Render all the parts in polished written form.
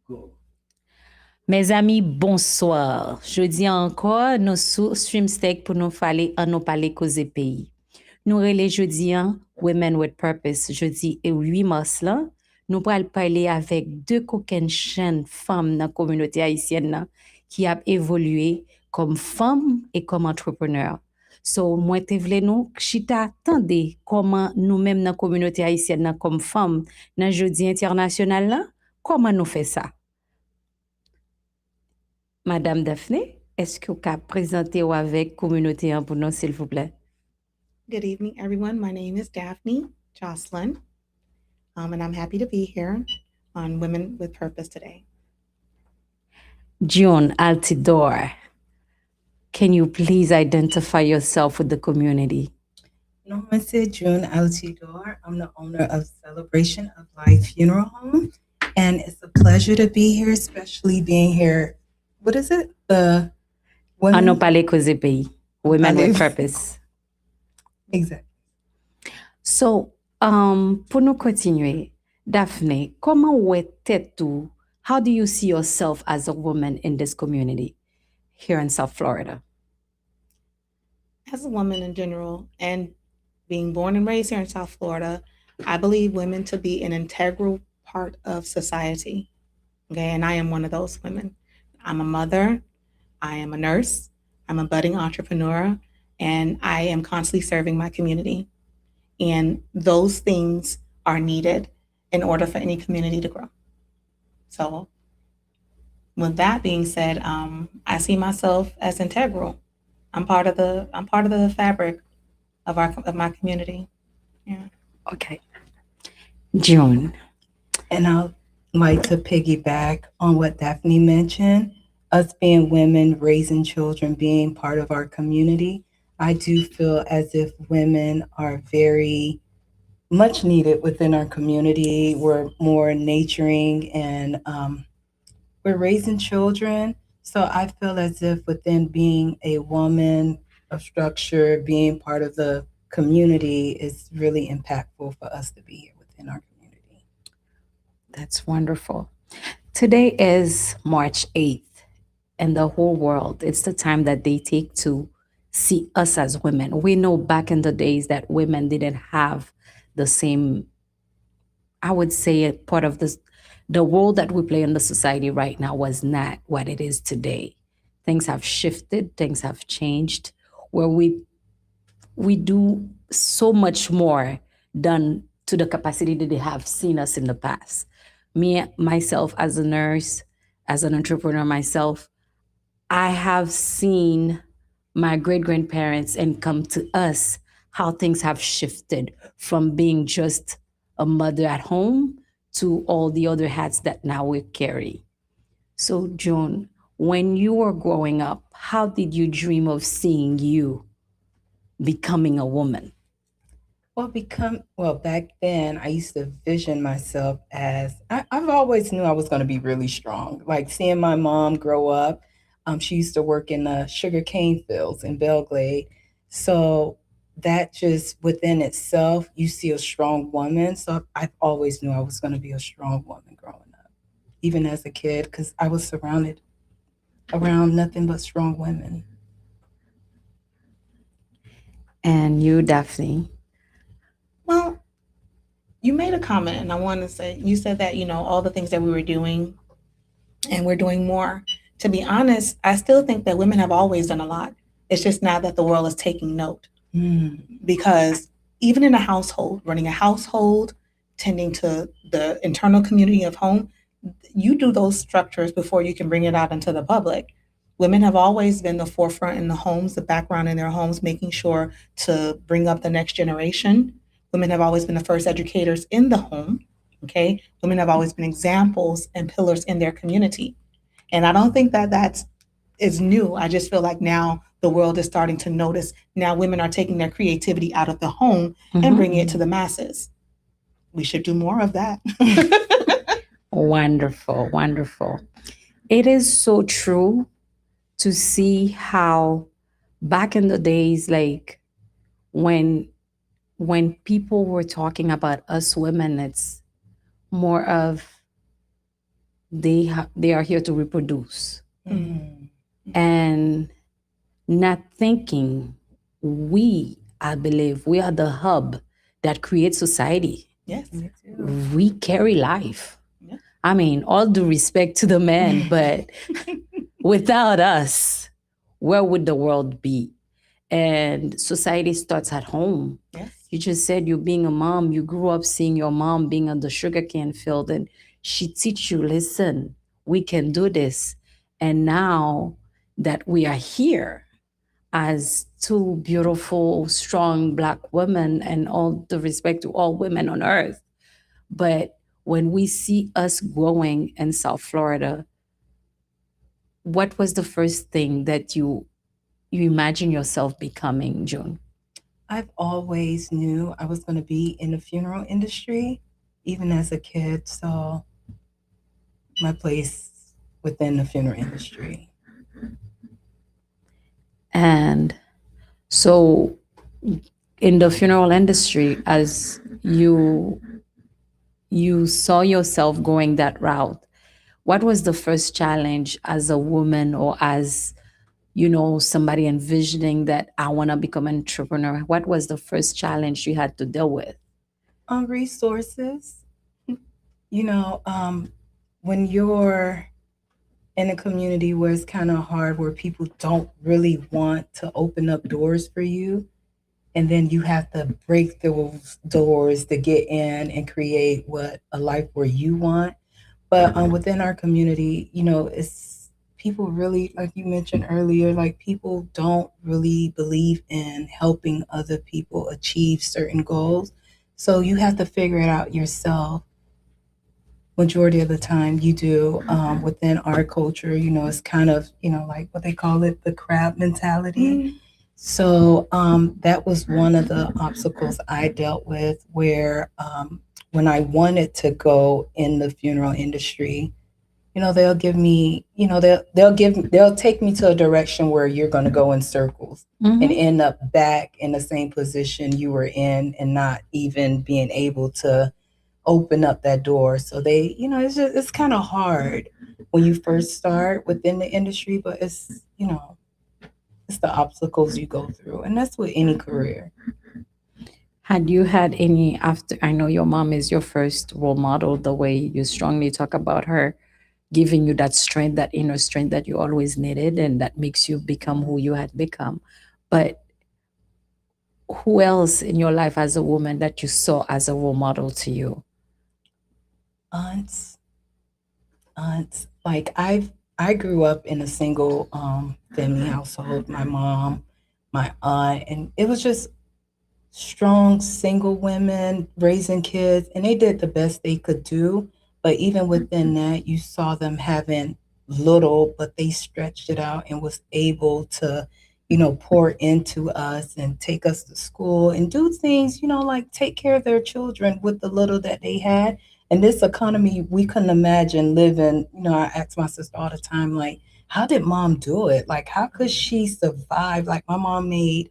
Go. Mes amis, bonsoir. Jeudi encore, nous sous Streamsteak pour nous parler cause pays. Nous relais jeudi Women with Purpose. Jeudi et 8 mars là, nous allons parler avec deux coquines jeunes femmes dans la communauté haïtienne là, qui a évolué comme femmes et comme entrepreneurs. So, moi, te vle nous, chita attendez comment nous-mêmes dans la communauté haïtienne là, comme femmes, dans jeudi international là, comment nous fait ça? Madame Daphné, est-ce que vous pouvez présenter avec la communauté pour nous, s'il vous plaît? Good evening, everyone. My name is Daphne Jocelyn, and I'm happy to be here on Women with Purpose today. June Altidore, can you please identify yourself with the community? Namaste, June Altidore. I'm the owner of Celebration of Life Funeral Home, and it's a pleasure to be here, especially being here. What is it? The À nous women. parler cause pays. Women with Parler. Purpose. Exactly. So, pour nous continuer, Daphne, comment tu? How do you see yourself as a woman in this community here in South Florida? As a woman in general, and being born and raised here in South Florida, I believe women to be an integral part of society. Okay, and I am one of those women. I'm a mother, I am a nurse, I'm a budding entrepreneur, and I am constantly serving my community. And those things are needed in order for any community to grow. So, with that being said, I see myself as integral. I'm part of the fabric of my community. Yeah. Okay. June. And I'd like to piggyback on what Daphne mentioned. Us being women, raising children, being part of our community, I do feel as if women are very much needed within our community. We're more nurturing and we're raising children. So I feel as if within being a woman of structure, being part of the community is really impactful for us to be here within our community. That's wonderful. Today is March 8th, and the whole world, it's the time that they take to see us as women. We know back in the days that women didn't have the same, I would say, a part of this. The role that we play in the society right now was not what it is today. Things have shifted, things have changed, where we do so much more than to the capacity that they have seen us in the past. Me, myself, as a nurse, as an entrepreneur myself, I have seen my great grandparents and come to us how things have shifted from being just a mother at home to all the other hats that now we carry. So, Joan, when you were growing up, how did you dream of seeing you becoming a woman? Well, back then I used to vision myself as I've always knew I was going to be really strong. Like seeing my mom grow up, she used to work in the sugar cane fields in Belgrade. So that just within itself, you see a strong woman. So I always knew I was going to be a strong woman growing up, even as a kid, because I was surrounded around nothing but strong women. And you, Daphne? Well, you made a comment, and I want to say you said that all the things that we were doing, and we're doing more. To be honest, I still think that women have always done a lot. It's just now that the world is taking note. Because even in a household, running a household, tending to the internal community of home, you do those structures before you can bring it out into the public. Women have always been the forefront in the homes, the background in their homes, making sure to bring up the next generation. Women have always been the first educators in the home. Okay. Women have always been examples and pillars in their community. And I don't think that that's is new. I just feel like now the world is starting to notice. Now women are taking their creativity out of the home and bringing it to the masses. We should do more of that. Wonderful, wonderful. It is so true to see how back in the days, like when people were talking about us women, it's more of they are here to reproduce Mm. Mm. and not thinking I believe we are the hub that creates society. Yes. Me too. We carry life. Yeah. I mean, all due respect to the men, but without us, where would the world be? And society starts at home. Yes. You just said you being a mom, you grew up seeing your mom being on the sugarcane field, and she teach you, listen, we can do this. And now that we are here as two beautiful, strong Black women, and all the respect to all women on earth, but when we see us growing in South Florida, what was the first thing that you imagine yourself becoming, June? I've always knew I was going to be in the funeral industry, even as a kid. So my place within the funeral industry. And so in the funeral industry, as you saw yourself going that route, what was the first challenge as a woman, or as somebody envisioning that I want to become an entrepreneur? What was the first challenge you had to deal with? Resources, you know, when you're in a community where it's kind of hard, where people don't really want to open up doors for you, and then you have to break those doors to get in and create what a life where you want. But within our community, it's people really, like you mentioned earlier, like people don't really believe in helping other people achieve certain goals. So you have to figure it out yourself. Majority of the time you do. Within our culture, it's kind of, like what they call it, the crab mentality. Mm. So that was one of the obstacles I dealt with, where when I wanted to go in the funeral industry, they'll give me, they'll take me to a direction where you're going to go in circles and Mm-hmm. end up back in the same position you were in, and not even being able to open up that door. So they, it's kind of hard when you first start within the industry, but it's the obstacles you go through, and that's with any career. Had you had any, after, I know your mom is your first role model, the way you strongly talk about her, giving you that strength, that inner strength that you always needed, and that makes you become who you had become. But who else in your life as a woman that you saw as a role model to you? Aunts, aunts, like I grew up in a single family household. My mom, my aunt, and it was just strong single women raising kids, and they did the best they could do. But even within that, you saw them having little, but they stretched it out and was able to, pour into us and take us to school and do things, like take care of their children with the little that they had. In this economy, we couldn't imagine living. I ask my sister all the time, like, how did mom do it? Like, how could she survive? Like, my mom made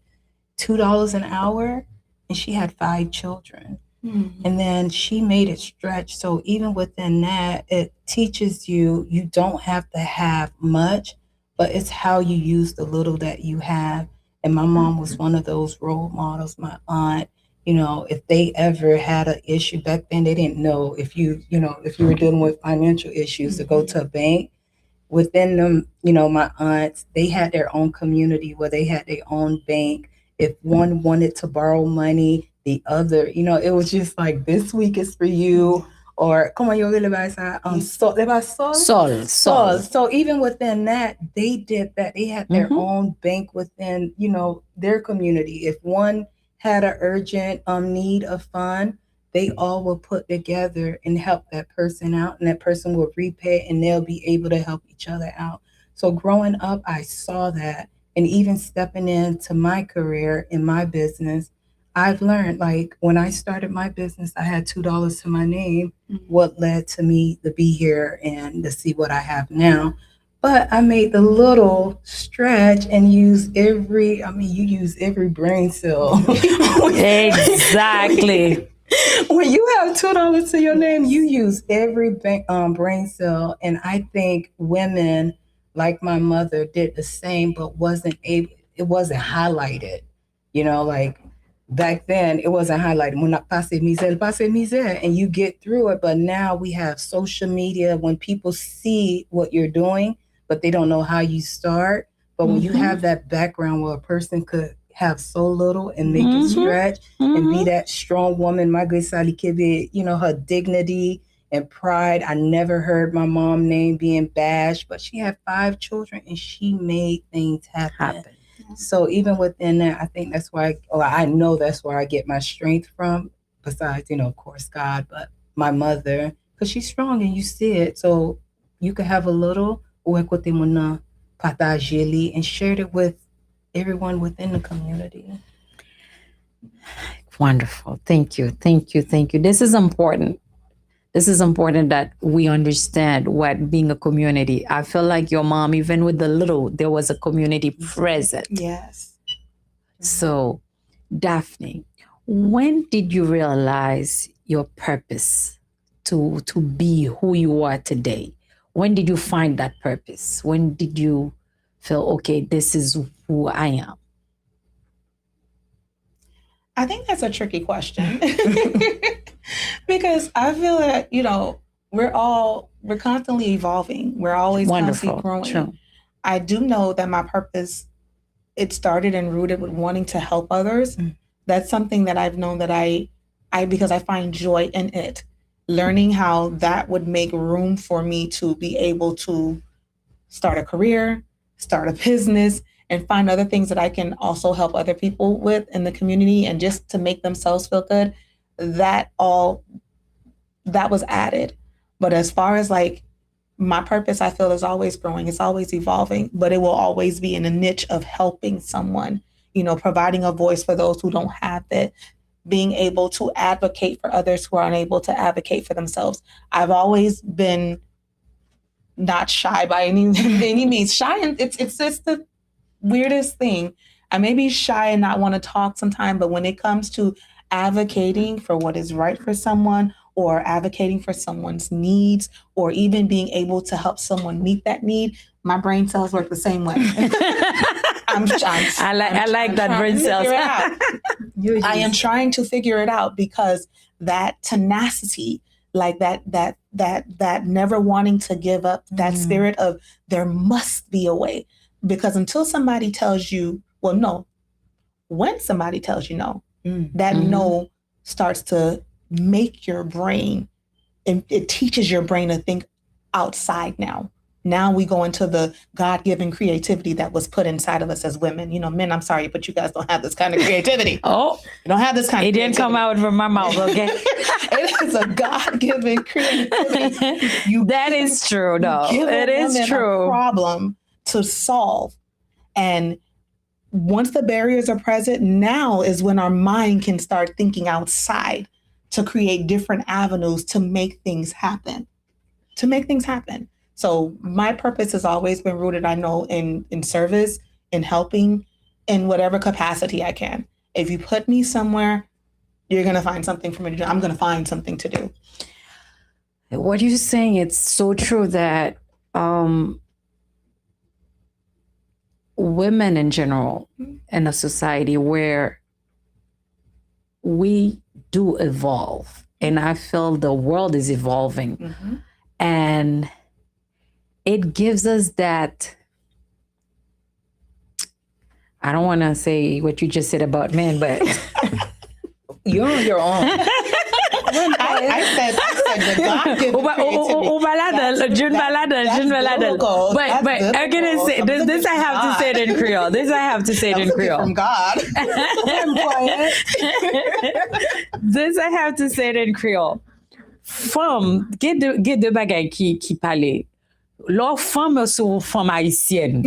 $2 an hour, and she had 5 children. Mm. And then she made it stretch. So even within that, it teaches you don't have to have much, but it's how you use the little that you have. And my mom was one of those role models. My aunt, if they ever had an issue back then, they didn't know if you were dealing with financial issues to go to a bank. Within them, my aunts, they had their own community where they had their own bank. If one wanted to borrow money, the other, it was just like, this week is for you, or come on, yo, so they buy sol. Sol. So even within that, they did that. They had their Mm-hmm. own bank within, their community. If one had an urgent need of fund, they all will put together and help that person out, and that person will repay, and they'll be able to help each other out. So growing up, I saw that. And even stepping into my career in my business, I've learned, like, when I started my business, I had $2 to my name. What led to me to be here and to see what I have now. But I made the little stretch and use every, I mean, you use every brain cell. Exactly. When you have $2 to your name, you use every brain cell. And I think women, like my mother, did the same, but wasn't able. It wasn't highlighted. Like back then, it wasn't highlighted. Mon passe misère, and you get through it. But now we have social media. When people see what you're doing, but they don't know how you start. But when you have that background where a person could have so little and make it stretch and be that strong woman, my good Sally Kibbe, her dignity and pride. I never heard my mom name being bashed, but she had 5 children and she made things happen. So even within that, I think that's why, I know that's where I get my strength from, besides, of course, God, but my mother, because she's strong and you see it. So you could have a little, and shared it with everyone within the community. Wonderful. Thank you. Thank you. Thank you. This is important. This is important that we understand what being a community. I feel like your mom, even with the little, there was a community present. Yes. So, Daphne, when did you realize your purpose to be who you are today? When did you find that purpose? When did you feel, okay, this is who I am? I think that's a tricky question because I feel that, we're constantly evolving. We're always constantly growing. True. I do know that my purpose, it started and rooted with wanting to help others. That's something that I've known that I because I find joy in it. Learning how that would make room for me to be able to start a career, start a business, and find other things that I can also help other people with in the community and just to make themselves feel good. That was added. But as far as like my purpose, I feel is always growing. It's always evolving, but it will always be in a niche of helping someone, providing a voice for those who don't have it, being able to advocate for others who are unable to advocate for themselves. I've always been not shy by any means. Shy, and it's just the weirdest thing. I may be shy and not want to talk sometimes, but when it comes to advocating for what is right for someone or advocating for someone's needs or even being able to help someone meet that need, my brain cells work the same way. I like that brain cells. I am trying to figure it out because that tenacity, like that never wanting to give up, that spirit of there must be a way. Because until somebody tells you, well, no, when somebody tells you no, that no starts to make your brain, and it teaches your brain to think outside now. Now we go into the God-given creativity that was put inside of us as women. Men, I'm sorry, but you guys don't have this kind of creativity. Oh, you don't have this kind of creativity. It didn't come out from my mouth, okay? It is a God-given creativity. That is true, though. It is true. A problem to solve. And once the barriers are present, now is when our mind can start thinking outside to create different avenues to make things happen. So my purpose has always been rooted, I know, in service, in helping, in whatever capacity I can. If you put me somewhere, you're going to find something for me to do. I'm going to find something to do. What you're saying, it's so true that women in general in a society where we do evolve, and I feel the world is evolving, and it gives us that, I don't want to say what you just said about men, but you're on your own. I said the God-given But I'm gonna say this. I have to say it in Creole. From God. This I have to say it in Creole. Femme, get de bagay qui parle. Leur femme sou femme haïtienne.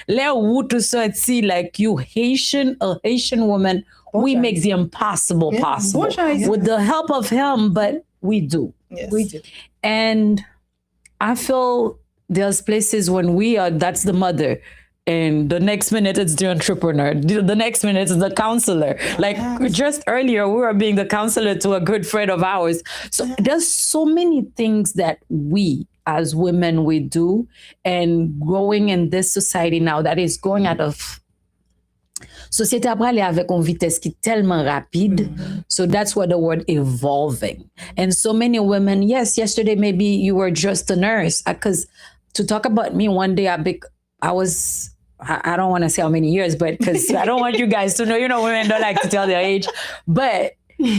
Let ou to sorti like you a Haitian woman. We make the impossible possible with the help of him, but we do. Yes. We do. And I feel there's places when that's the mother, and the next minute it's the entrepreneur. The next minute it's the counselor. Like just earlier, we were being the counselor to a good friend of ours. So there's so many things that we as women we do, and growing in this society now that is going at a société a aller avec une vitesse qui est tellement rapide. So that's what the word evolving. And so many women, yes, yesterday maybe you were just a nurse. Because to talk about me, one day I don't want to say how many years, but because I don't want you guys to know, women don't like to tell their age. But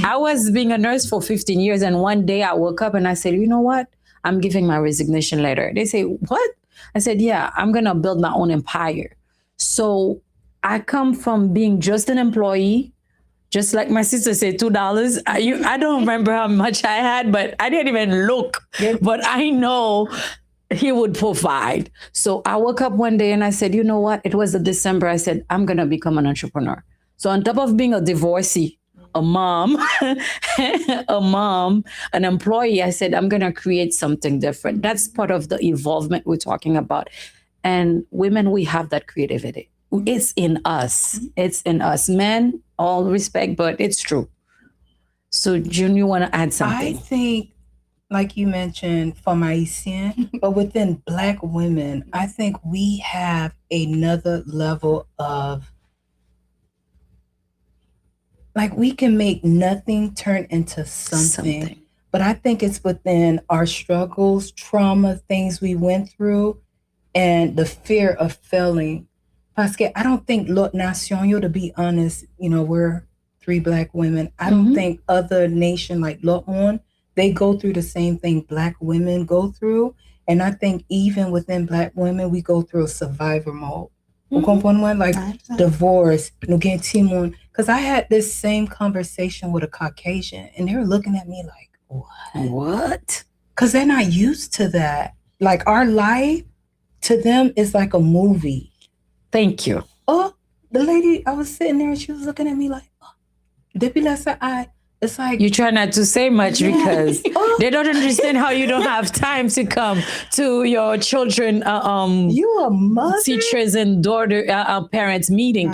I was being a nurse for 15 years. And one day I woke up and I said, you know what? I'm giving my resignation letter. They say, what? I said, yeah, I'm going to build my own empire. So I come from being just an employee, just like my sister said, $2. I don't remember how much I had, but I didn't even look. But I know he would provide. So I woke up one day and I said, you know what? It was December. I said, I'm going to become an entrepreneur. So on top of being a divorcee, a mom, an employee, I said, I'm going to create something different. That's part of the evolvement we're talking about. And women, we have that creativity. It's in us. It's in us. Men, all respect, but it's true. So, June, you want to add something? I think, like you mentioned, for Haitian, but within Black women, I think we have another level of, like, we can make nothing turn into something. But I think it's within our struggles, trauma, things we went through, and the fear of failing. Parce que I don't think l'autre nation, to be honest, we're 3 Black women. I don't think other nation like l'autre one, they go through the same thing Black women go through. And I think even within Black women, we go through a survivor mode. Like divorce, because I had this same conversation with a Caucasian and they were looking at me like, what? Because they're not used to that. Like our life to them is like a movie. Thank you. Oh, the lady, I was sitting there and she was looking at me like, it's like... You try not to say much because they don't understand how you don't have time to come to your children, you a mother? Teachers and daughter, parents meeting.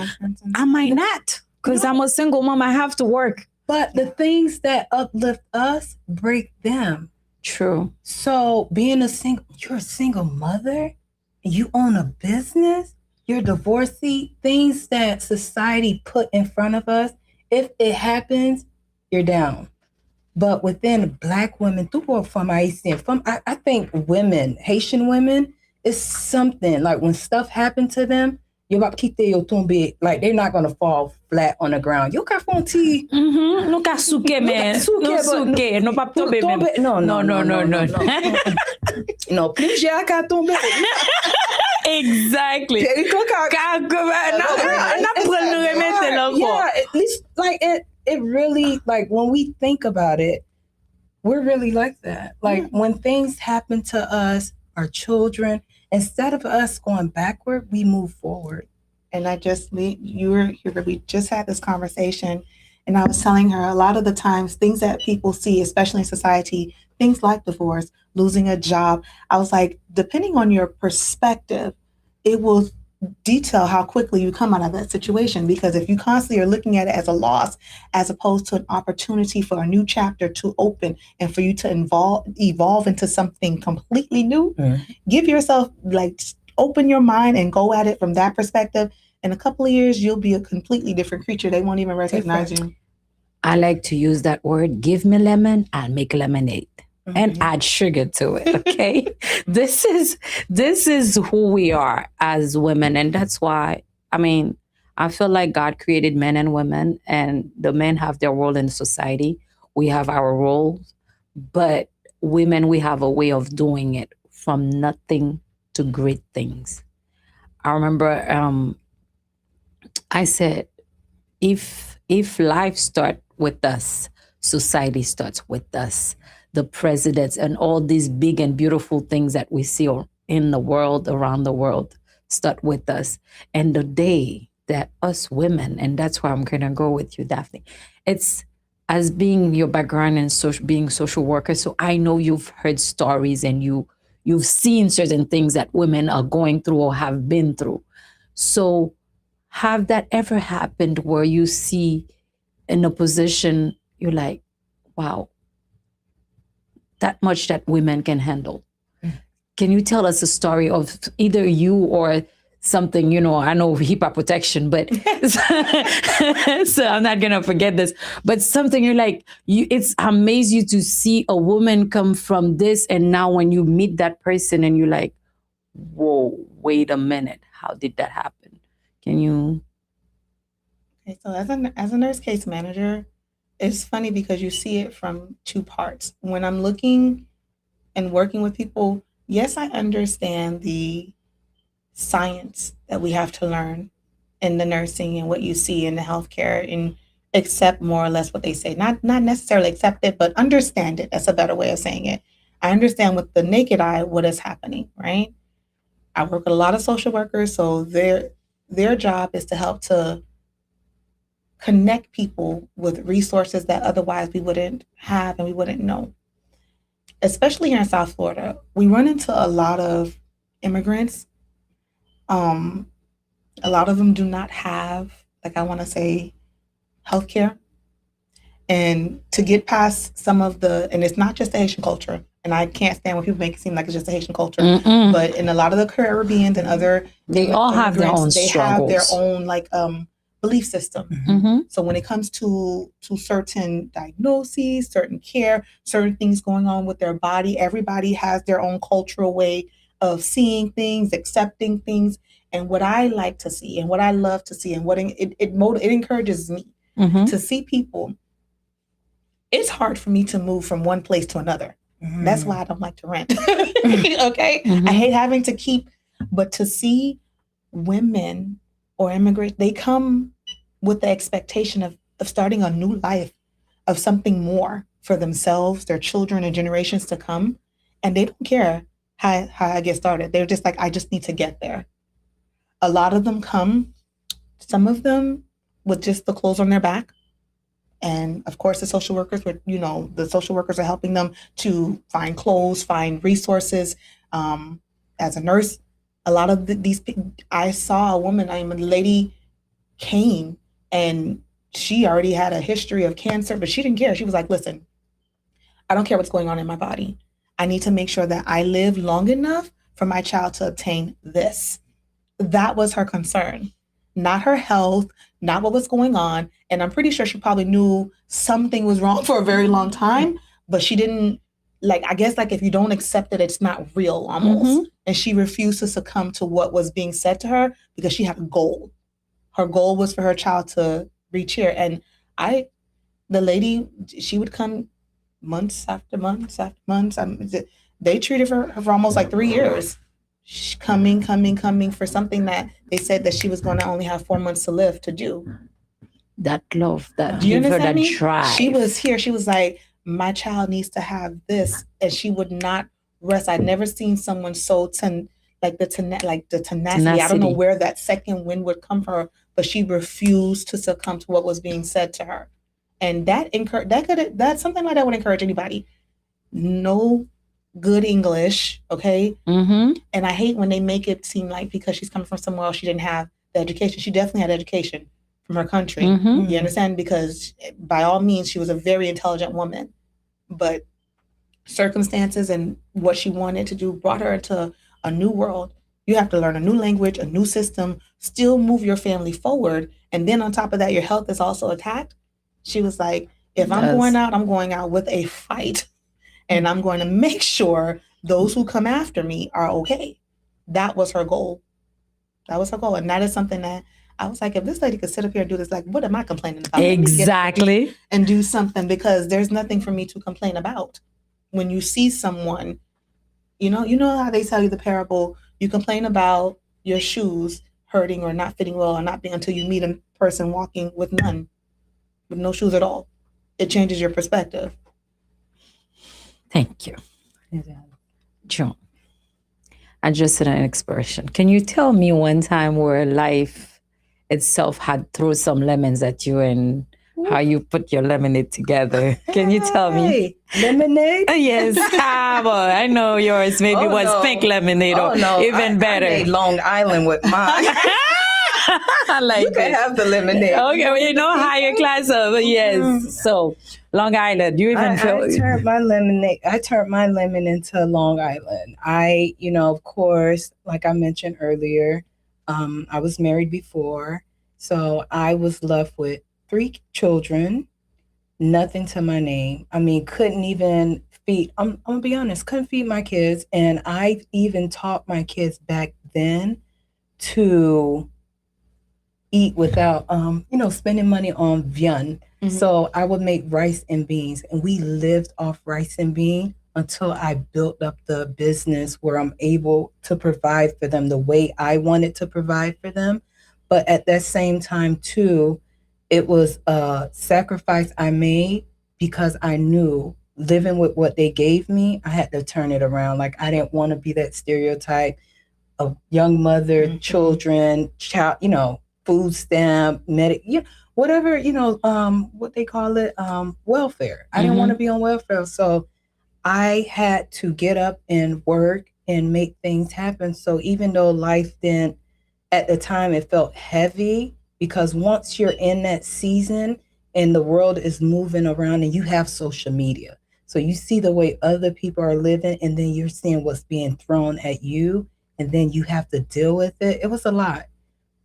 I might not because I'm a single mom. I have to work. But the things that uplift us break them. True. So you're a single mother, you own a business, you're divorced, things that society put in front of us, if it happens, you're down. But within Black women, I think Haitian women, is something like when stuff happened to them, like they're not gonna fall flat on the ground. You got phone tea. No ka souke men. No souke. No pa tombe men. No. No, plus j'ai ka tomber. Exactly. Yeah, at least like it really, like when we think about it, we're really like that. Like when things happen to us, our children, instead of us going backward, we move forward. And we just had this conversation, and I was telling her a lot of the times things that people see, especially in society, things like divorce, losing a job. I was like, depending on your perspective, it will detail how quickly you come out of that situation. Because if you constantly are looking at it as a loss, as opposed to an opportunity for a new chapter to open and for you to evolve into something completely new, give yourself, like, open your mind and go at it from that perspective. In a couple of years, you'll be a completely different creature. They won't even recognize you. I like to use that word. Give me lemon, I'll make lemonade. And add sugar to it. Okay. This is who we are as women. And that's why, I feel like God created men and women, and the men have their role in society. We have our roles, but women, we have a way of doing it from nothing to great things. I remember I said, if life starts with us, society starts with us. The presidents and all these big and beautiful things that we see in the world, around the world, start with us. And the day that us women, and that's where I'm going to go with you, Daphne, it's as being your background in being social worker. So I know you've heard stories and you've seen certain things that women are going through or have been through. So have that ever happened where you see in a position you're like, wow, that much that women can handle? Can you tell us a story of either you or something, I know HIPAA protection, but so I'm not going to forget this, but something you're like, it's amazed you to see a woman come from this. And now when you meet that person and you're like, whoa, wait a minute, how did that happen? Can you? Okay, so as a nurse case manager, it's funny because you see it from two parts. When I'm looking and working with people, yes, I understand the science that we have to learn in the nursing and what you see in the healthcare and accept more or less what they say. Not necessarily accept it, but understand it. That's a better way of saying it. I understand with the naked eye what is happening, right? I work with a lot of social workers, so their job is to help to connect people with resources that otherwise we wouldn't have and we wouldn't know. Especially here in South Florida, we run into a lot of immigrants. Um, a lot of them do not have, like I want to say, healthcare. And to get past some of and it's not just the Haitian culture, and I can't stand when people make it seem like it's just the Haitian culture, but in a lot of the Caribbeans and other They all have their own they have their struggles. own belief system. Mm-hmm. So when it comes to certain diagnoses, certain care, certain things going on with their body, everybody has their own cultural way of seeing things, accepting things. And what I like to see, and what I love to see, and what it encourages me Mm-hmm. to see people. It's hard for me to move from one place to another. That's why I don't like to rent. Okay, I hate having to keep, but to see women or immigrants, they come with the expectation of starting a new life, of something more for themselves, their children, and generations to come. And they don't care how I get started. They're just like, I just need to get there. A lot of them come, some of them with just the clothes on their back. And of course, the social workers are helping them to find clothes, find resources. As a nurse, a lot of I saw a woman, a lady came and she already had a history of cancer, but she didn't care. She was like, listen, I don't care what's going on in my body. I need to make sure that I live long enough for my child to obtain this. That was her concern, not her health, not what was going on. And I'm pretty sure she probably knew something was wrong for a very long time, but she didn't, I guess, if you don't accept it, it's not real almost. And she refused to succumb to what was being said to her because she had a goal. Her goal was for her child to reach here. And the lady, she would come months after months after months. They treated her for almost 3 years. Coming for something that they said that she was going to only have 4 months to live to do. That love, that Do you give her understand that me? drive. She was here. She was like, my child needs to have this, and she would not rest. I'd never seen someone so the tenacity. I don't know where that second wind would come from her, but she refused to succumb to what was being said to her, and that's something like that would encourage anybody. No good English, okay? And I hate when they make it seem like because she's coming from somewhere else, she didn't have the education. She definitely had education from her country. You understand? Because by all means, she was a very intelligent woman, but circumstances and what she wanted to do brought her into a new world. You have to learn a new language, a new system, still move your family forward. And then on top of that, your health is also attacked. She was like, if I'm going out with a fight. And I'm going to make sure those who come after me are okay. That was her goal. And that is something that I was like, if this lady could sit up here and do this, what am I complaining about? Exactly. And do something, because there's nothing for me to complain about. When you see someone, you know how they tell you the parable, you complain about your shoes hurting or not fitting well or not being until you meet a person walking with no shoes at all. It changes your perspective. Thank you. Joan, I just said an expression. Can you tell me one time where life itself had thrown some lemons at you and how you put your lemonade together? Can you tell me? Lemonade? Yes. Well, I know yours maybe was pink lemonade or even better. I made Long Island with mine. I You like can this. have the lemonade. Okay, well, you know, higher class of yes. So Long Island, you even feel I turned my lemon into Long Island. Of course, like I mentioned earlier, I was married before, so I was left with three children, nothing to my name. I mean, couldn't even feed. I'm gonna be honest, couldn't feed my kids, and I even taught my kids back then to eat without spending money on viand. So I would make rice and beans, and we lived off rice and bean until I built up the business where I'm able to provide for them the way I wanted to provide for them. But at that same time too, it was a sacrifice I made because I knew living with what they gave me, I had to turn it around. Like I didn't want to be that stereotype of young mother, children, child, food stamp, whatever, what they call it, welfare. I didn't want to be on welfare. So I had to get up and work and make things happen. So even though life didn't, at the time, it felt heavy because once you're in that season and the world is moving around and you have social media. So you see the way other people are living and then you're seeing what's being thrown at you and then you have to deal with it. It was a lot.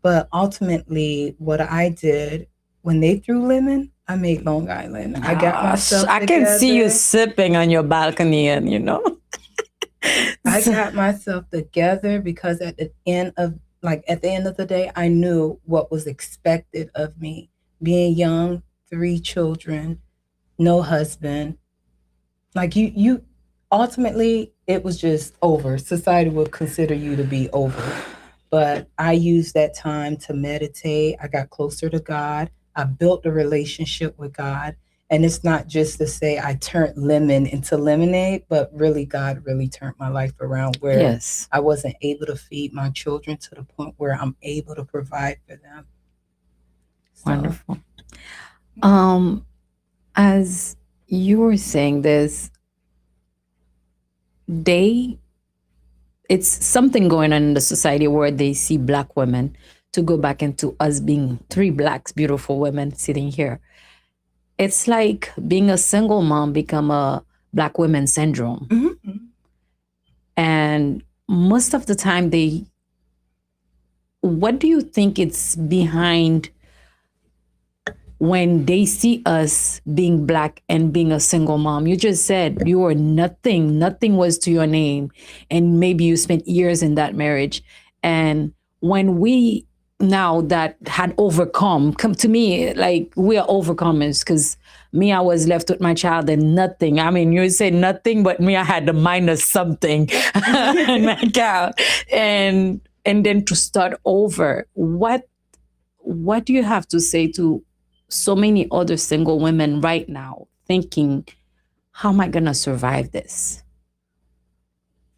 But ultimately, what I did when they threw lemon, I made Long Island. I got myself I together. can see you sipping on your balcony, and I got myself together because at the end of the day, I knew what was expected of me. Being young, three children, no husband. Like you ultimately it was just over. Society would consider you to be over. But I used that time to meditate. I got closer to God. I built a relationship with God. And it's not just to say I turned lemon into lemonade, but really God really turned my life around where yes, I wasn't able to feed my children to the point where I'm able to provide for them. So, wonderful. As you were saying this, they it's something going on in the society where they see black women, to go back into us being three blacks, beautiful women sitting here. It's like being a single mom become a black women syndrome. And most of the time what do you think it's behind when they see us being black and being a single mom? You just said you were nothing was to your name, and maybe you spent years in that marriage. And when we now that had overcome, come to me, like we are overcomers, because me, I was left with my child and nothing. I mean, you say nothing, but me, I had to minus something in my account, and then to start over. What do you have to say to so many other single women right now thinking, how am I going to survive this?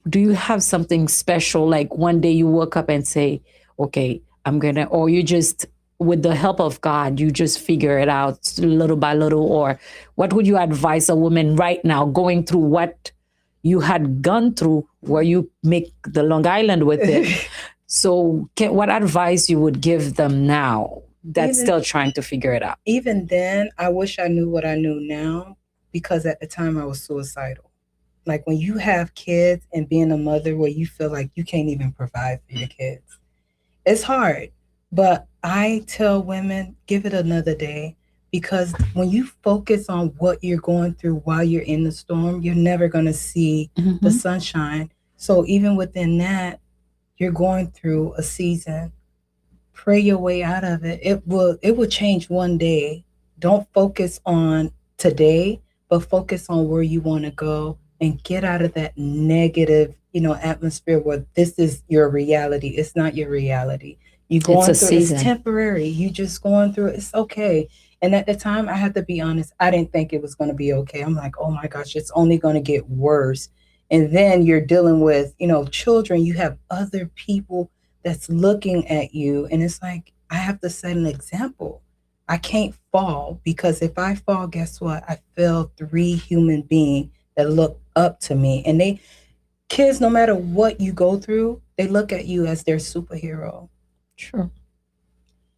Do you have something special, like one day you woke up and say, okay, I'm going to, or you just, with the help of God, you just figure it out little by little? Or what would you advise a woman right now going through what you had gone through, where you make the Long Island with it? So what advice you would give them now that's still trying to figure it out? Even then, I wish I knew what I knew now because at the time I was suicidal. Like when you have kids and being a mother where you feel like you can't even provide for your kids, it's hard. But I tell women, give it another day because when you focus on what you're going through while you're in the storm, you're never going to see the sunshine. So even within that, you're going through a season. Pray your way out of it. It will change one day. Don't focus on today, but focus on where you want to go and get out of that negative, atmosphere where this is your reality. It's not your reality. You going through it's temporary. You just going through it. It's okay. And at the time, I had to be honest, I didn't think it was going to be okay. I'm like, oh my gosh, it's only going to get worse. And then you're dealing with, children. You have other people that's looking at you. And it's like, I have to set an example. I can't fall because if I fall, guess what? I failed three human beings that look up to me. And kids, no matter what you go through, they look at you as their superhero. Sure.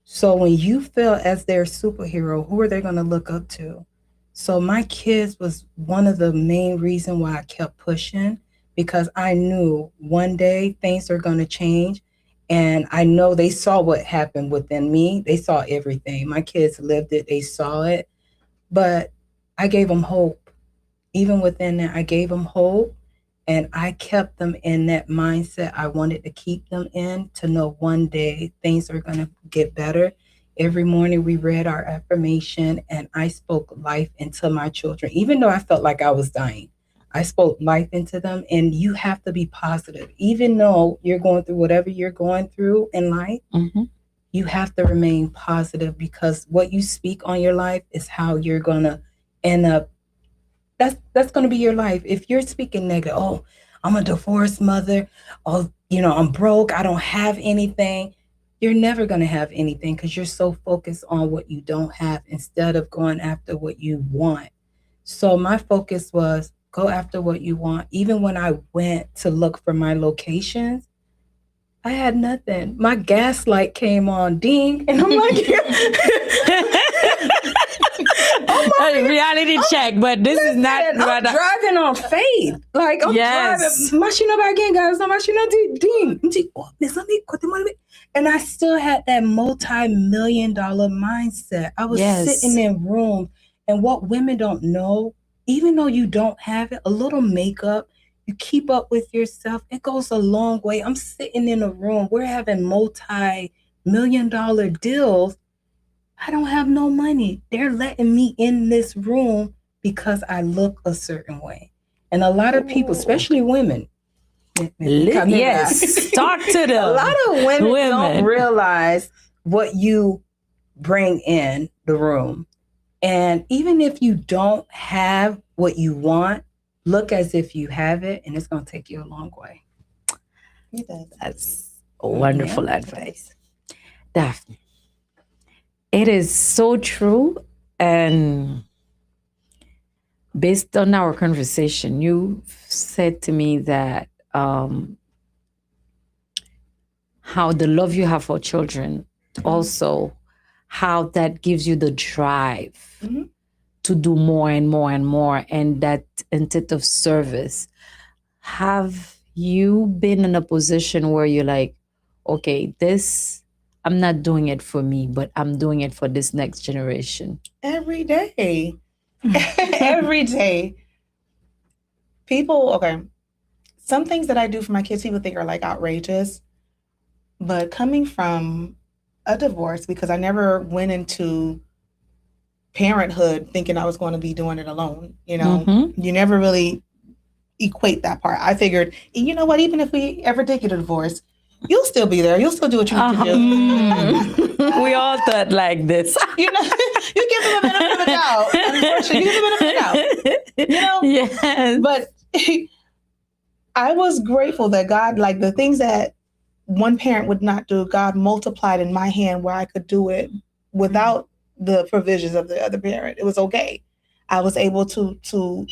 So when you feel as their superhero, who are they going to look up to? So my kids was one of the main reason why I kept pushing, because I knew one day things are going to change. And I know they saw what happened within me. They saw everything. My kids lived it. They saw it. But I gave them hope. Even within that, I gave them hope, and I kept them in that mindset I wanted to keep them in, to know one day things are going to get better. Every morning we read our affirmation, and I spoke life into my children, even though I felt like I was dying. I spoke life into them, and you have to be positive. Even though you're going through whatever you're going through in life, Mm-hmm. you have to remain positive, because what you speak on your life is how you're going to end up. That's going to be your life. If you're speaking negative, oh, I'm a divorced mother, oh, I'm broke, I don't have anything. You're never going to have anything, because you're so focused on what you don't have instead of going after what you want. So my focus was go after what you want. Even when I went to look for my locations, I had nothing. My gas light came on, ding, and I'm like, oh my Reality check, but this is not. I'm driving on faith. Like, I'm Yes. driving. Machine ba again, guys. No machine ding. And I still had that multi-million-dollar mindset. I was Yes. sitting in rooms, and what women don't know, even though you don't have it, a little makeup, you keep up with yourself, it goes a long way. I'm sitting in a room, we're having multi-million-dollar deals. I don't have no money. They're letting me in this room because I look a certain way. And a lot of people, especially women, Yes. Talk to them. a lot of women don't realize what you bring in the room. And even if you don't have what you want, look as if you have it, and it's going to take you a long way. That's wonderful advice. Daphne, it is so true. And based on our conversation, you said to me that how the love you have for children, also how that gives you the drive to do more and more and more, and that intent of service. Have you been in a position where you're like, okay, this, I'm not doing it for me, but I'm doing it for this next generation? Every day. Every day. People, okay, some things that I do for my kids, people think are like outrageous. But coming from a divorce, because I never went into parenthood thinking I was going to be doing it alone, you never really equate that part. I figured, you know what, even if we ever did get a divorce, you'll still be there. You'll still do what you need to do. We all thought like this. You give them a benefit of the doubt. Unfortunately, you give them a benefit of the doubt. Yes. But I was grateful that God, like the things that one parent would not do, God multiplied in my hand where I could do it without the provisions of the other parent. It was okay. I was able to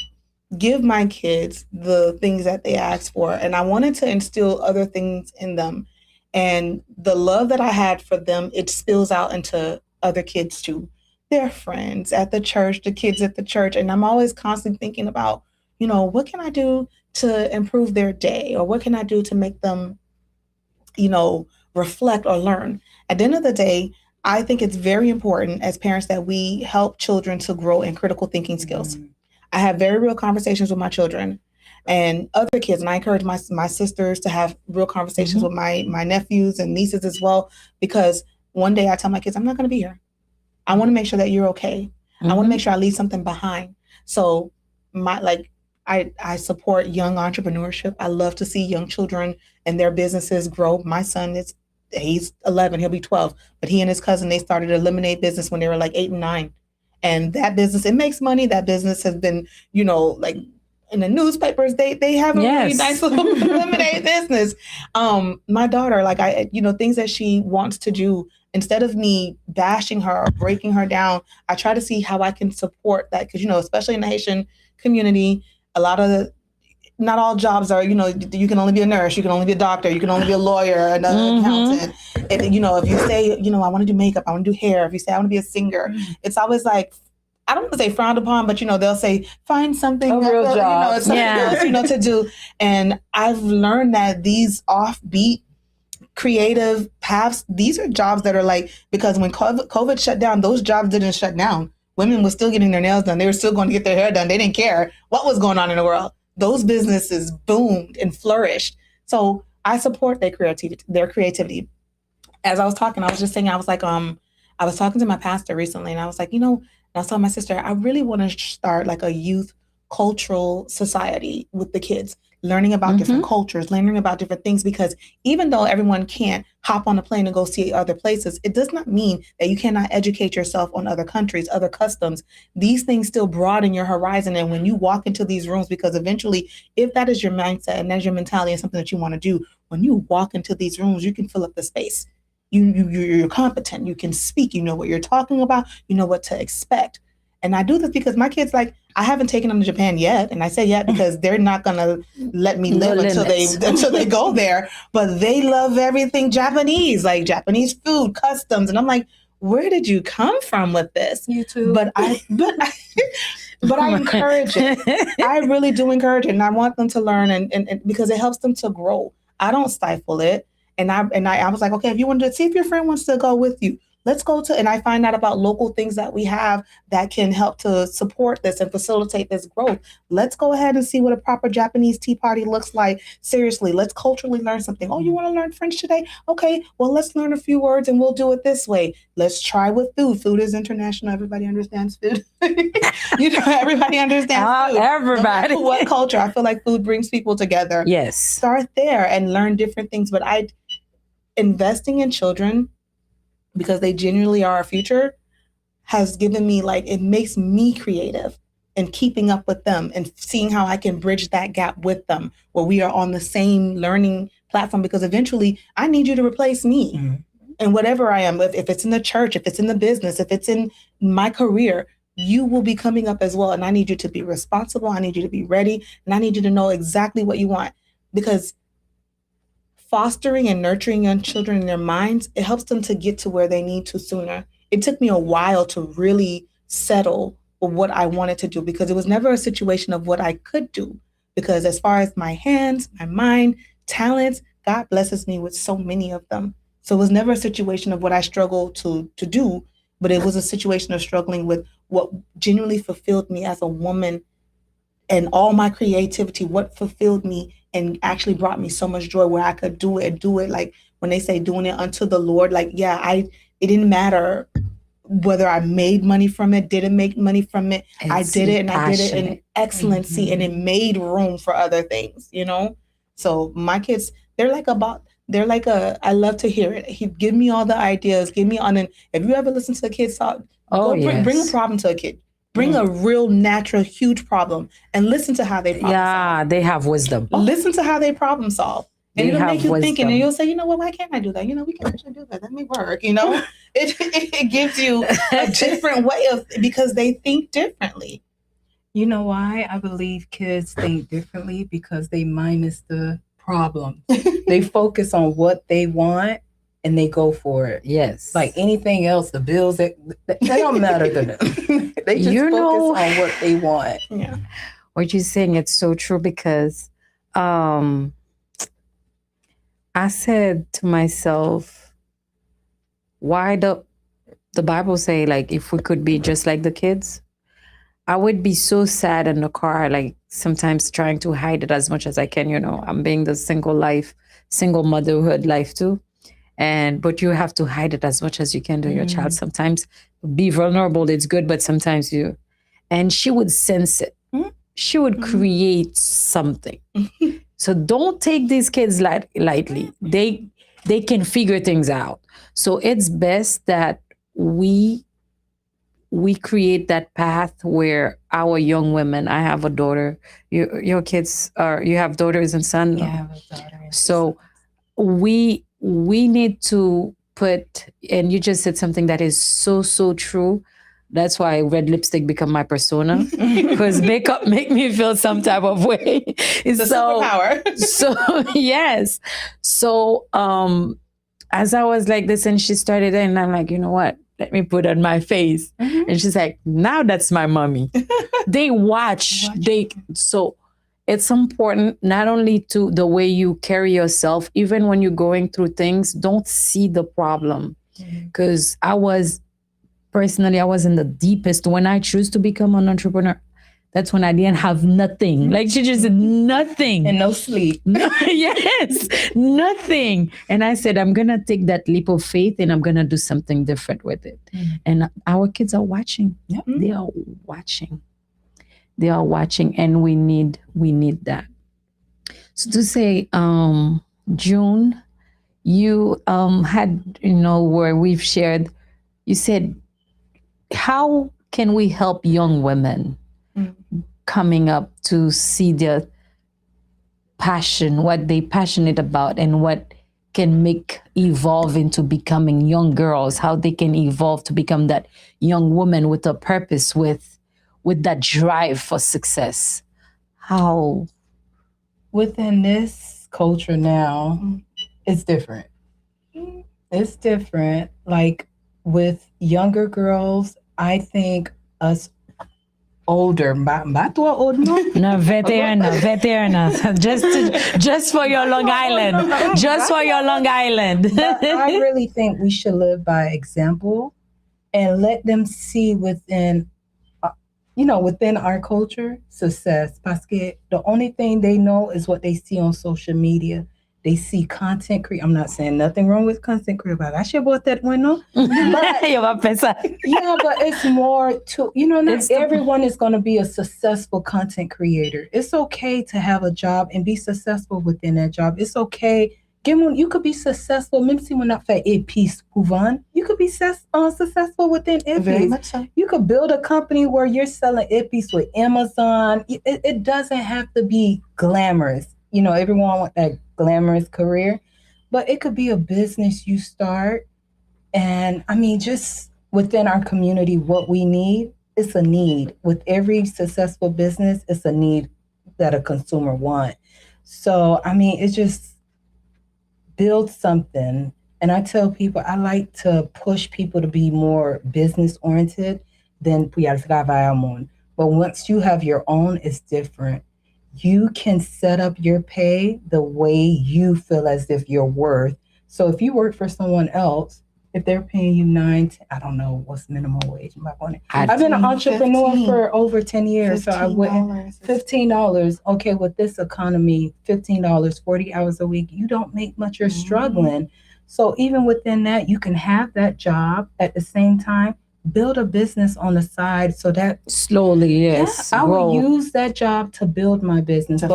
give my kids the things that they asked for. And I wanted to instill other things in them. And the love that I had for them, it spills out into other kids too. Their friends at the church, the kids at the church. And I'm always constantly thinking about, what can I do to improve their day? Or what can I do to make them, reflect or learn? At the end of the day, I think it's very important as parents that we help children to grow in critical thinking skills. I have very real conversations with my children and other kids, and I encourage my sisters to have real conversations with my nephews and nieces as well, because one day I tell my kids, I'm not going to be here. I want to make sure that you're okay. I want to make sure I leave something behind. So I support young entrepreneurship. I love to see young children and their businesses grow. My son he's 11, he'll be 12, but he and his cousin, they started a lemonade business when they were like 8 and 9. And that business, it makes money. That business has been, like in the newspapers, they have a really nice little lemonade business. My daughter, things that she wants to do, instead of me bashing her or breaking her down, I try to see how I can support that. Because, especially in the Haitian community, a lot of not all jobs are, you can only be a nurse, you can only be a doctor, you can only be a lawyer, an accountant. And, if you say, I want to do makeup, I want to do hair, if you say I want to be a singer, it's always like, I don't want to say frowned upon, but, they'll say, find something, A real job. something else, to do. And I've learned that these offbeat creative paths, these are jobs that are like, because when COVID shut down, those jobs didn't shut down. Women were still getting their nails done. They were still going to get their hair done. They didn't care what was going on in the world. Those businesses boomed and flourished. So I support their creativity. As I was talking, I was just saying, I was like, I was talking to my pastor recently, and I was like, and I was telling my sister, I really want to start like a youth cultural society with the kids, learning about different cultures, learning about different things, because even though everyone can't hop on a plane and go see other places, it does not mean that you cannot educate yourself on other countries, other customs. These things still broaden your horizon. And when you walk into these rooms, because eventually, if that is your mindset and that's your mentality and something that you want to do, when you walk into these rooms, you can fill up the space. You're competent. You can speak. You know what you're talking about. You know what to expect. And I do this because my kids, like, I haven't taken them to Japan yet. And I say yet because they're not going to let me live until they go there. But they love everything Japanese, like Japanese food, customs. And I'm like, where did you come from with this? You too. But I encourage it. I really do encourage it. And I want them to learn and because it helps them to grow. I don't stifle it. And I was like, okay, if you want to see if your friend wants to go with you, let's go to, and I find out about local things that we have that can help to support this and facilitate this growth. Let's go ahead and see what a proper Japanese tea party looks like. Seriously, let's culturally learn something. Oh, you want to learn French today? Okay, well, let's learn a few words and we'll do it this way. Let's try with food. Food is international. Everybody understands food. Everybody understands food. Everybody. No matter what culture? I feel like food brings people together. Yes. Start there and learn different things. But investing in children, because they genuinely are our future, has given me, like, it makes me creative in keeping up with them and seeing how I can bridge that gap with them where we are on the same learning platform, because eventually I need you to replace me and whatever I am. If it's in the church, if it's in the business, if it's in my career, you will be coming up as well. And I need you to be responsible. I need you to be ready. And I need you to know exactly what you want, because fostering and nurturing young children in their minds, it helps them to get to where they need to sooner. It took me a while to really settle with what I wanted to do, because it was never a situation of what I could do. Because as far as my hands, my mind, talents, God blesses me with so many of them. So it was never a situation of what I struggled to do, but it was a situation of struggling with what genuinely fulfilled me as a woman and all my creativity, what fulfilled me and actually brought me so much joy where I could do it. Like when they say doing it unto the Lord, like, yeah, it didn't matter whether I made money from it, didn't make money from it. I did it, and I did it in excellency, and it made room for other things, So my kids, I love to hear it. He give me all the ideas, give me on. And if you ever listen to a kid's talk, bring a problem to a kid. Bring a real, natural, huge problem and listen to how they problem solve. Yeah, they have wisdom. Listen to how they problem solve. And it'll make you thinking, and you'll say, you know what, why can't I do that? We can actually do that. That may work, It gives you a different way because they think differently. You know why? I believe kids think differently because they minus the problem. They focus on what they want and they go for it. Yes. Like anything else, the bills, they don't matter to them. They just focus on what they want. Yeah. What you're saying, it's so true, because I said to myself, why the Bible say, like, if we could be just like the kids, I would be so sad in the car, like sometimes trying to hide it as much as I can. I'm being the single motherhood life too. But you have to hide it as much as you can to your child. Sometimes be vulnerable, it's good, but sometimes and she would sense it. She would create something. So don't take these kids lightly. They can figure things out. So it's best that we create that path where our young women, I have a daughter, your kids you have daughters and sons? Yeah, I have a daughter. So we need to put, and you just said something that is so, so true. That's why red lipstick become my persona because makeup make me feel some type of way. It's a superpower. So yes. So as I was like this and she started it and I'm like, you know what? Let me put on my face. And she's like, now that's my mommy. They watch. So it's important not only to the way you carry yourself, even when you're going through things, don't see the problem. Because I was in the deepest when I choose to become an entrepreneur. That's when I didn't have nothing. Like she just said nothing. And no sleep. Yes, nothing. And I said, I'm going to take that leap of faith and I'm going to do something different with it. And our kids are watching. Yep. They are watching. They are watching and we need that. So to say, June, you had, where we've shared, you said, how can we help young women coming up to see their passion, what they passionate about, and what can evolve into becoming young girls, how they can evolve to become that young woman with a purpose, with that drive for success? How? Within this culture now, it's different. It's different. Like with younger girls, I think us older, no, veterana, just for your Long Island, just for your Long Island. I really think we should live by example and let them see within our culture success. Parce que the only thing they know is what they see on social media. They see content create. I'm not saying nothing wrong with content creator, but I should bought that one, no? But it's more to, not everyone is going to be a successful content creator. It's okay to have a job and be successful within that job. It's okay. You could be successful, même si on a fait épices pouvant, you could be successful within épices. Very much so. You could build a company where you're selling épices with Amazon. It doesn't have to be glamorous. Everyone wants that glamorous career, but it could be a business you start. And I mean, just within our community, what we need is a need. With every successful business, it's a need that a consumer want. So, I mean, it's just build something. And I tell people, I like to push people to be more business oriented than but once you have your own, it's different. You can set up your pay the way you feel as if you're worth. So if you work for someone else, if they're paying you I don't know what's minimum wage. I've been an entrepreneur 15, for over 10 years, so I wouldn't. $15. Okay, with this economy, $15, 40 hours a week, you don't make much. You're struggling. So even within that, you can have that job at the same time. Build a business on the side so that slowly, yes. I would use that job to build my business. To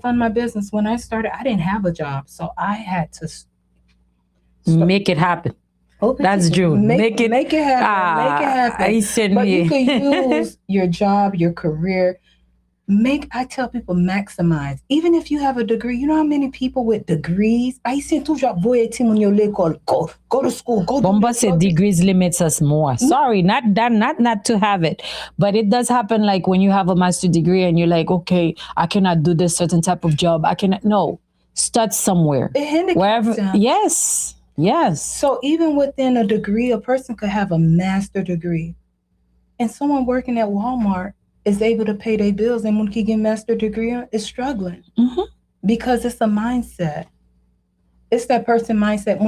fund my business. When I started, I didn't have a job, so I had to make it happen. That's June. Make it happen. Make it happen. But you can use your job, your career. I tell people maximize. Even if you have a degree, you know how many people with degrees? I say toujours voyer ti mon yo l'école. Go to school. Bomba said degrees limits us more. Sorry, not to have it. But it does happen like when you have a master's degree and you're like, okay, I cannot do this certain type of job. No. Start somewhere. It handicaps wherever. them. Yes. So even within a degree, a person could have a master degree. And someone working at Walmart is able to pay their bills, and when he get master degree is struggling because it's a mindset. It's that person mindset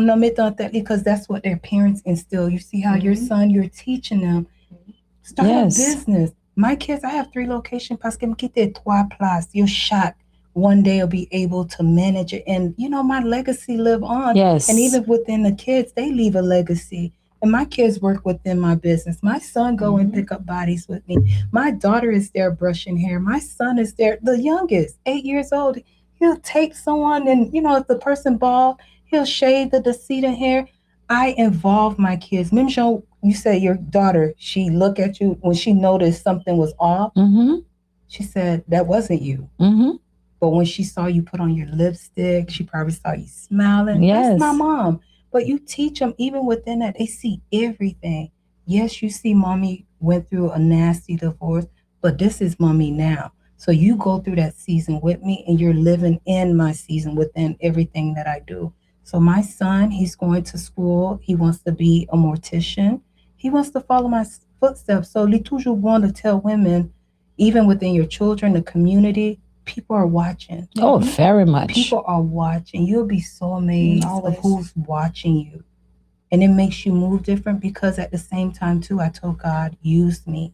because that's what their parents instill. You see how your son, you're teaching them. Start a business. My kids, I have 3 locations parce que me quitte 3 places. You're shocked. One day I'll be able to manage it, and my legacy live on. Yes. And even within the kids, they leave a legacy. And my kids work within my business. My son go and pick up bodies with me. My daughter is there brushing hair. My son is there, the youngest, 8 years old. He'll take someone and, if the person bald, he'll shave the decedent hair. I involve my kids. Mimsho, you say your daughter, she look at you when she noticed something was off. She said, that wasn't you. But when she saw you put on your lipstick, she probably saw you smiling. Yes. That's my mom. But you teach them, even within that, they see everything. Yes, you see, mommy went through a nasty divorce, but this is mommy now. So you go through that season with me, and you're living in my season within everything that I do. So my son, he's going to school. He wants to be a mortician. He wants to follow my footsteps. So li toujours bon to tell women, even within your children, the community, people are watching. Oh, very much. People are watching. You'll be so amazed of Always. who's watching you, and it makes you move different because at the same time too, I told God, use me.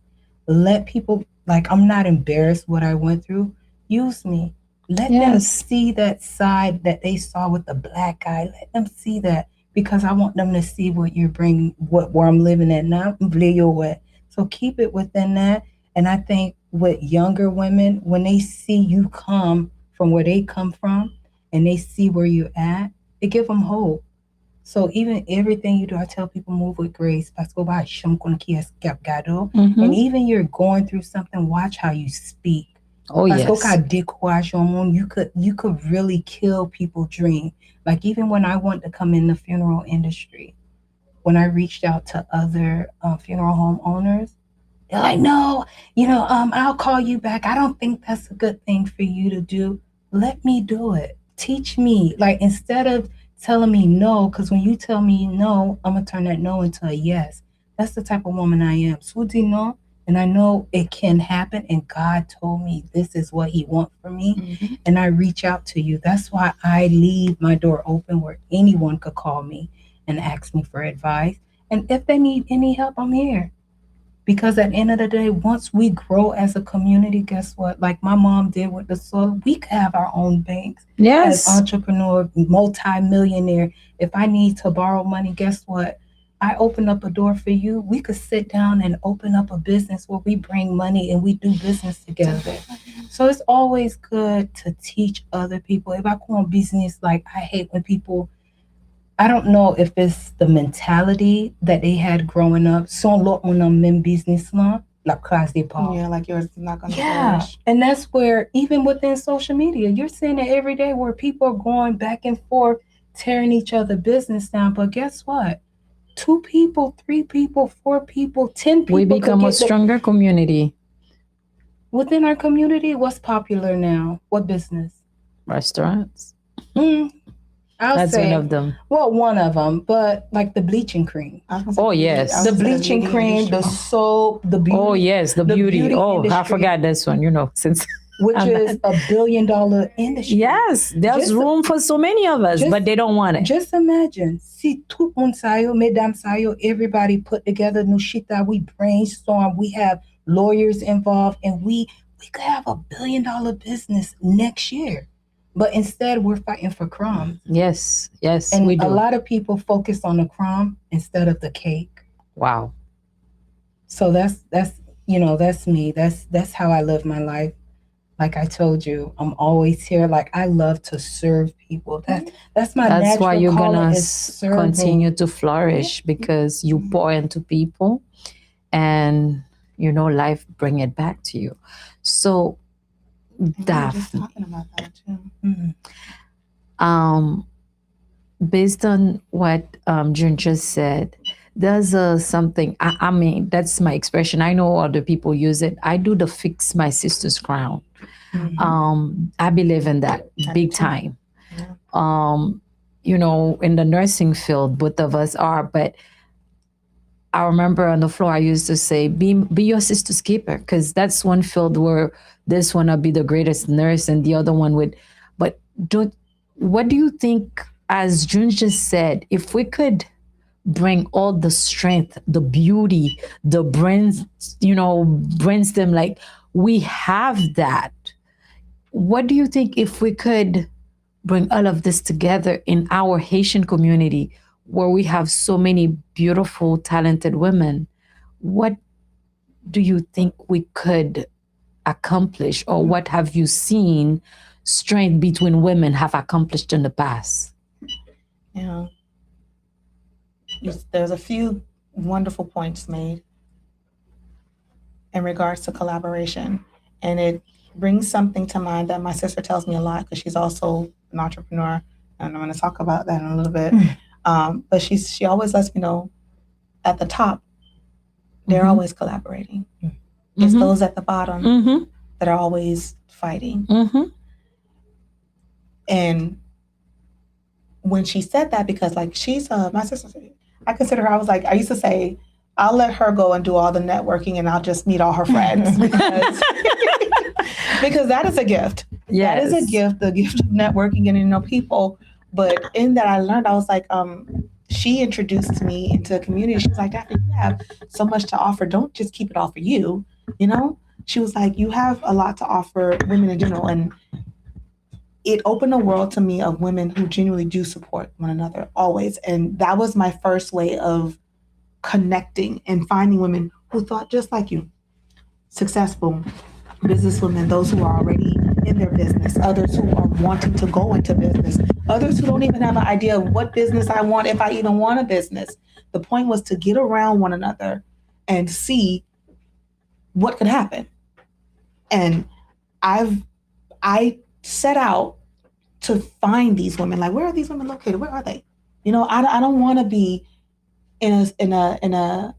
Let people, like, I'm not embarrassed what I went through. Use me. Let them Yes. see that side that they saw with the black guy. Let them see that, because I want them to see what you're bringing, what where I'm living at now. So keep it within that. And I think with younger women, when they see you come from where they come from and they see where you're at, it give them hope. So even everything you do, I tell people move with grace. Pasko ba siyam kon kiyas kap gado. And Mm-hmm. even you're going through something, watch how you speak. Oh, Pasko ka yes. dikwash omon, you could really kill people's dream. Like even when I wanted to come in the funeral industry, when I reached out to other funeral home owners, they're like, no, I'll call you back. I don't think that's a good thing for you to do. Let me do it. Teach me. Like, instead of telling me no, because when you tell me no, I'm going to turn that no into a yes. That's the type of woman I am. Sudi no. And I know it can happen. And God told me this is what He wants for me. Mm-hmm. And I reach out to you. That's why I leave my door open where anyone could call me and ask me for advice. And if they need any help, I'm here. Because at the end of the day, once we grow as a community, guess what? Like my mom did with the soil, we could have our own banks. As Yes. entrepreneur, multi-millionaire, if I need to borrow money, guess what? I open up a door for you. We could sit down and open up a business where we bring money and we do business together. So it's always good to teach other people. If I call business, like I hate when people, I don't know if it's the mentality that they had growing up. Son lot mon an men business lan, la classe des pas. Yeah, like yours is not going to Yeah. flourish. And that's where, even within social media, you're seeing it every day where people are going back and forth, tearing each other business down. But guess what? Two people, three people, four people, 10 We people could become a get the, stronger community. within our community. What's popular now? What business? Restaurants. Mm, I'll That's one say, of them. well, one of them, but like the bleaching cream. I was gonna say Oh, beauty- yes. I was The gonna say bleaching beauty cream, the industry. soap, the beauty, Oh, yes. The the beauty. beauty Oh, I industry, forgot this one, since. which I'm is $1 billion industry. Yes, there's Just, room for so many of us, just, but they don't want it. just imagine, si tout moun sayo, mesdames sayo, everybody put together, nushita, we brainstorm, we have lawyers involved, and we could have $1 billion business next year. But instead, we're fighting for crumbs. Yes, yes, And we a do. lot of people focus on the crumb instead of the cake. Wow. So that's me. That's how I live my life. Like I told you, I'm always here. Like I love to serve people. That's my That's why natural you're calling gonna is serving. continue to flourish because you pour into people and life bring it back to you. So And we were just Daphne, talking about that too. Mhm. um, based on what June just said, there's something. I mean, that's my expression. I know other people use it. I do the fix my sister's crown. I believe in that I big do too. time. Yeah. In the nursing field, both of us are, but I remember on the floor, I used to say, be your sister's keeper, because that's one field where this one will be the greatest nurse and the other one would. But what do you think, as June just said, if we could bring all the strength, the beauty, the brains, brainstem, like we have that. What do you think if we could bring all of this together in our Haitian community where we have so many beautiful, talented women? What do you think we could accomplish, or what have you seen strength between women have accomplished in the past? Yeah. There's a few wonderful points made in regards to collaboration. And it brings something to mind that my sister tells me a lot because she's also an entrepreneur. And I'm going to talk about that in a little bit. But she always lets me know at the top, they're Mhm. always collaborating. It's Mhm. those at the bottom Mhm. that are always fighting. Mhm. And when she said that, because like she's my sister, I consider her. I was like, I used to say, I'll let her go and do all the networking, and I'll just meet all her friends because because that is a gift. That is a Yes. gift, the gift of networking and people. But in that, I learned I was like, she introduced me into a community. She was like, Daphne, you have so much to offer. Don't just keep it all for you. You know, she was like, you have a lot to offer women in general, and it opened a world to me of women who genuinely do support one another always. And that was my first way of connecting and finding women who thought just like you, successful businesswomen, those who are already in their business, others who are wanting to go into business, others who don't even have an idea of what business I want, if I even want a business. The point was to get around one another and see what could happen. And I set out to find these women. Like, where are these women located? Where are they? I don't want to be in a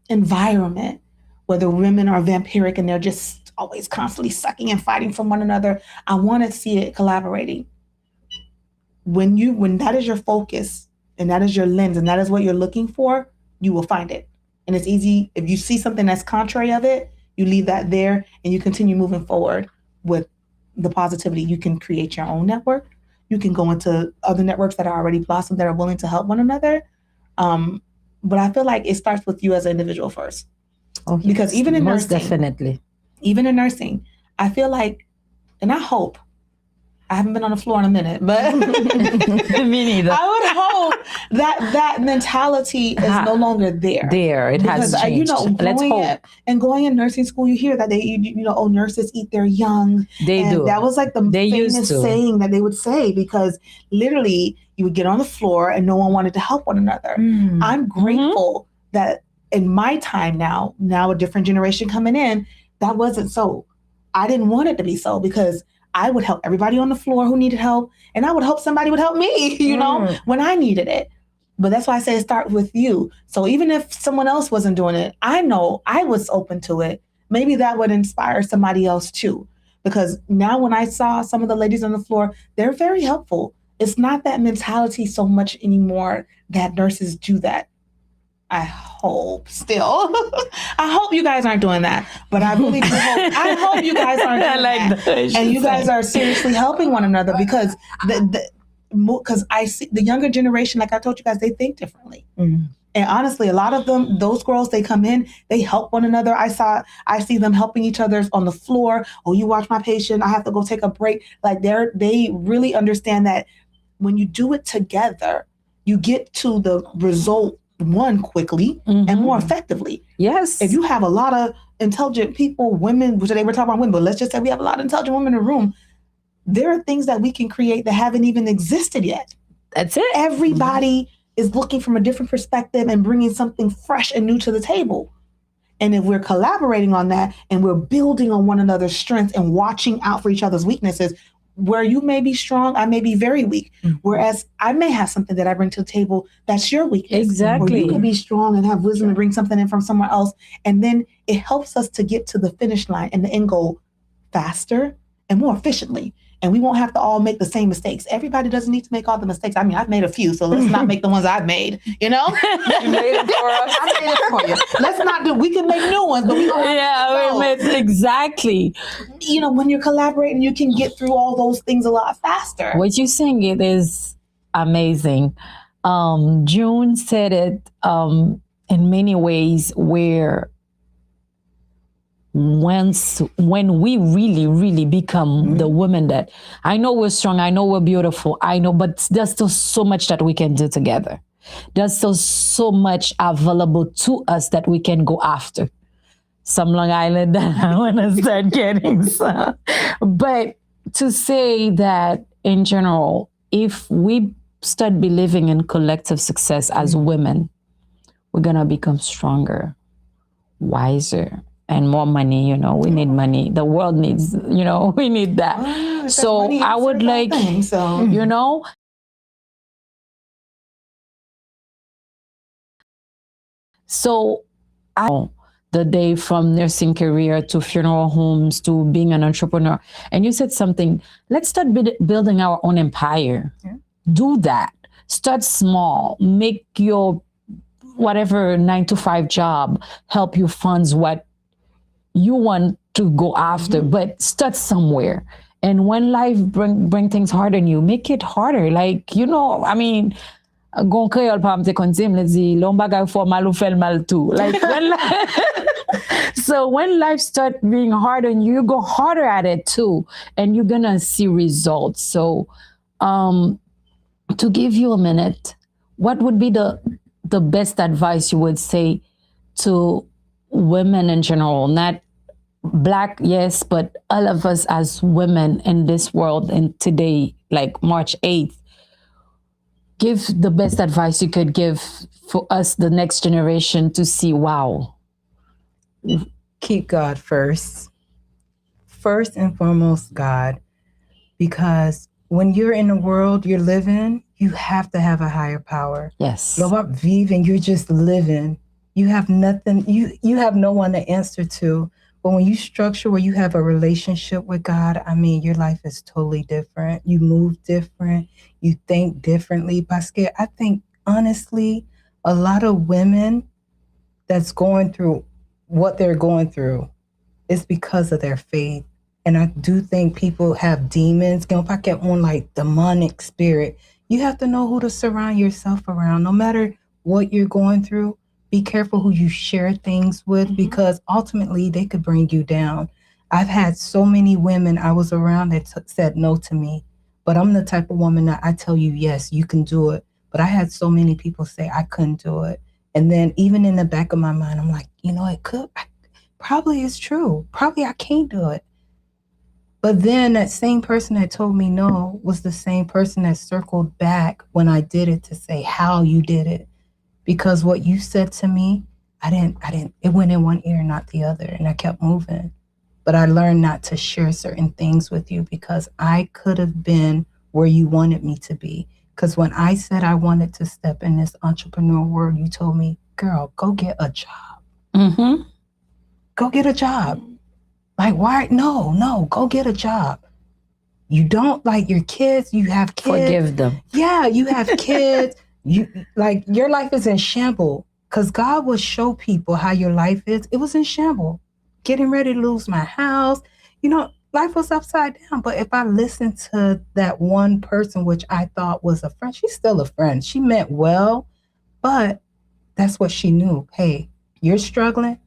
environment where the women are vampiric and they're just always constantly sucking and fighting from one another. I want to see it collaborating. When that is your focus and that is your lens and that is what you're looking for, you will find it. And it's easy if you see something that's contrary of it, you leave that there and you continue moving forward with the positivity. You can create your own network. You can go into other networks that are already blossomed that are willing to help one another. But I feel like it starts with you as an individual first. Oh, Because yes, even in most nursing, definitely. even in nursing, I feel like, and I hope, I haven't been on the floor in a minute, but Me neither. I would hope that mentality is no longer there. There, it has Because changed. Let's hope. Going in nursing school, you hear that nurses eat their young. They And do. that was like the They used famous to. saying that they would say, because literally you would get on the floor and no one wanted to help one another. I'm grateful that in my time now a different generation coming in, that wasn't so. I didn't want it to be so because I would help everybody on the floor who needed help, and I would hope somebody would help me, when I needed it. But that's why I say start with you. So even if someone else wasn't doing it, I know I was open to it. Maybe that would inspire somebody else too. Because now when I saw some of the ladies on the floor, they're very helpful. It's not that mentality so much anymore that nurses do that. I hope still. I hope you guys aren't doing that. But I really do hope. I hope you guys aren't doing that. And you guys are seriously helping one another because because I see the younger generation, like I told you guys, they think differently. And honestly, a lot of them, those girls, they come in, they help one another. I see them helping each other on the floor. Oh, you watch my patient. I have to go take a break. Like they really understand that when you do it together, you get to the result quickly and more effectively. Yes. If you have a lot of intelligent people, women, which they were talking about women, but let's just say we have a lot of intelligent women in the room, there are things that we can create that haven't even existed yet. That's it. Everybody is looking from a different perspective and bringing something fresh and new to the table. And if we're collaborating on that and we're building on one another's strengths and watching out for each other's weaknesses, where you may be strong, I may be very weak. Whereas I may have something that I bring to the table that's your weakness. Exactly. Or you could be strong and have wisdom and bring something in from somewhere else. And then it helps us to get to the finish line and the end goal faster and more efficiently. And we won't have to all make the same mistakes. Everybody doesn't need to make all the mistakes. I mean, I've made a few, so let's not make the ones I've made, You made it for us. I made it for you. Let's not we can make new ones, but we don't have to exactly. When you're collaborating, you can get through all those things a lot faster. What you're saying, it is amazing. June said it in many ways where when we really, really become the women that I know we're strong, I know we're beautiful, I know, but there's still so much that we can do together. There's still so much available to us that we can go after. Some Long Island that I want to start getting some. But to say that in general, if we start believing in collective success as women, we're going to become stronger, wiser, and more money. We need money. The world needs, we need that. So I would like, so the day from nursing career to funeral homes to being an entrepreneur. And you said something, let's start building our own empire. Yeah. Do that. Start small. Make your whatever 9 to 5 job help you funds what you want to go after, but start somewhere. And when life bring things hard on you, make it harder. Like, I mean, gon kreol pa mte konti mle di lon bagay fo mal ou fel mal too. Like so when life start being hard on you, you go harder at it too, and you're gonna see results. So to give you a minute, what would be the best advice you would say to women in general, not Black, yes, but all of us as women in this world and today, like March 8th, give the best advice you could give for us, the next generation, to see, wow. Keep God first. First and foremost, God. Because when you're in the world you're living, you have to have a higher power. Yes. Love vive and you're just living. You have nothing, you have no one to answer to. But when you structure where you have a relationship with God, I mean, your life is totally different. You move different. You think differently. Parce I think, honestly, a lot of women that's going through what they're going through is because of their faith. And I do think people have demons. If I get one like demonic spirit, you have to know who to surround yourself around. No matter what you're going through, be careful who you share things with, because ultimately they could bring you down. I've had so many women I was around that said no to me, but I'm the type of woman that I tell you, yes, you can do it. But I had so many people say I couldn't do it. And then even in the back of my mind, I'm like, it could. Probably it's true. Probably I can't do it. But then that same person that told me no was the same person that circled back when I did it to say how you did it. Because what you said to me, it went in one ear, not the other. And I kept moving. But I learned not to share certain things with you because I could have been where you wanted me to be. Because when I said I wanted to step in this entrepreneur world, you told me, girl, go get a job. Mm-hmm. Go get a job. Like, why? No, go get a job. You don't like your kids. You have kids. Forgive them. Yeah, you have kids. Your life is in shambles. Because God will show people how your life is. It was in shambles. Getting ready to lose my house. Life was upside down. But if I listened to that one person, which I thought was a friend, she's still a friend. She meant well, but that's what she knew. Hey, you're struggling.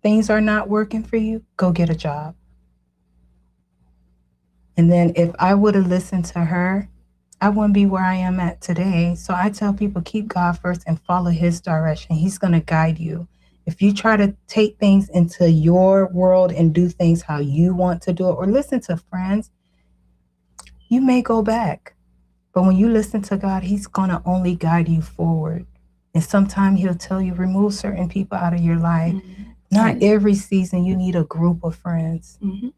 Things are not working for you. Go get a job. And then if I would have listened to her, I wouldn't be where I am at today. So I tell people, keep God first and follow his direction. He's going to guide you. If you try to take things into your world and do things how you want to do it, or listen to friends, you may go back. But when you listen to God, he's going to only guide you forward. And sometimes he'll tell you, remove certain people out of your life. Mm-hmm. Not every season you need a group of friends. Mm-hmm.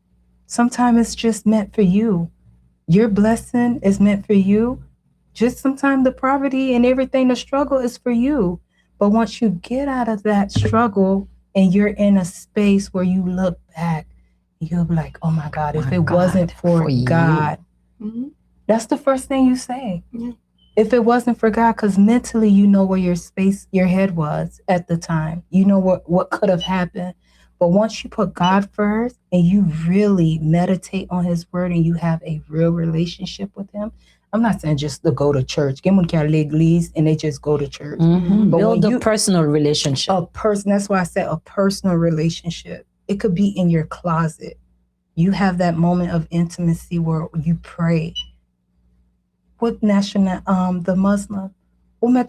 Sometimes it's just meant for you. Your blessing is meant for you. Just sometimes the poverty and everything, the struggle is for you. But once you get out of that struggle and you're in a space where you look back, you'll be like, oh my God, if it wasn't for God, that's the first thing you say. Yeah. If it wasn't for God, because mentally you know where your head was at the time. You know what could have happened. But once you put God first and you really meditate on his word and you have a real relationship with him, I'm not saying just to go to church. Get one at l'église and they just go to church. Mm-hmm. Build a personal relationship. That's why I said a personal relationship. It could be in your closet. You have that moment of intimacy where you pray. What national, the Muslim? When they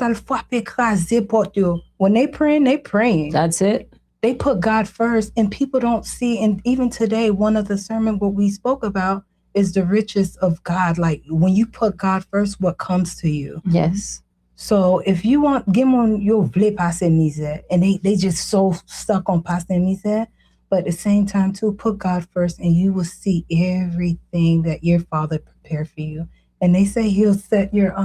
praying. That's it. They put God first, and people don't see. And even today, one of the sermons what we spoke about is the riches of God. Like when you put God first, what comes to you? Yes. So if you want, give them your vle passe misère, and they just so stuck on passe misère. But at the same time, too, put God first, and you will see everything that your Father prepared for you. And they say he'll set your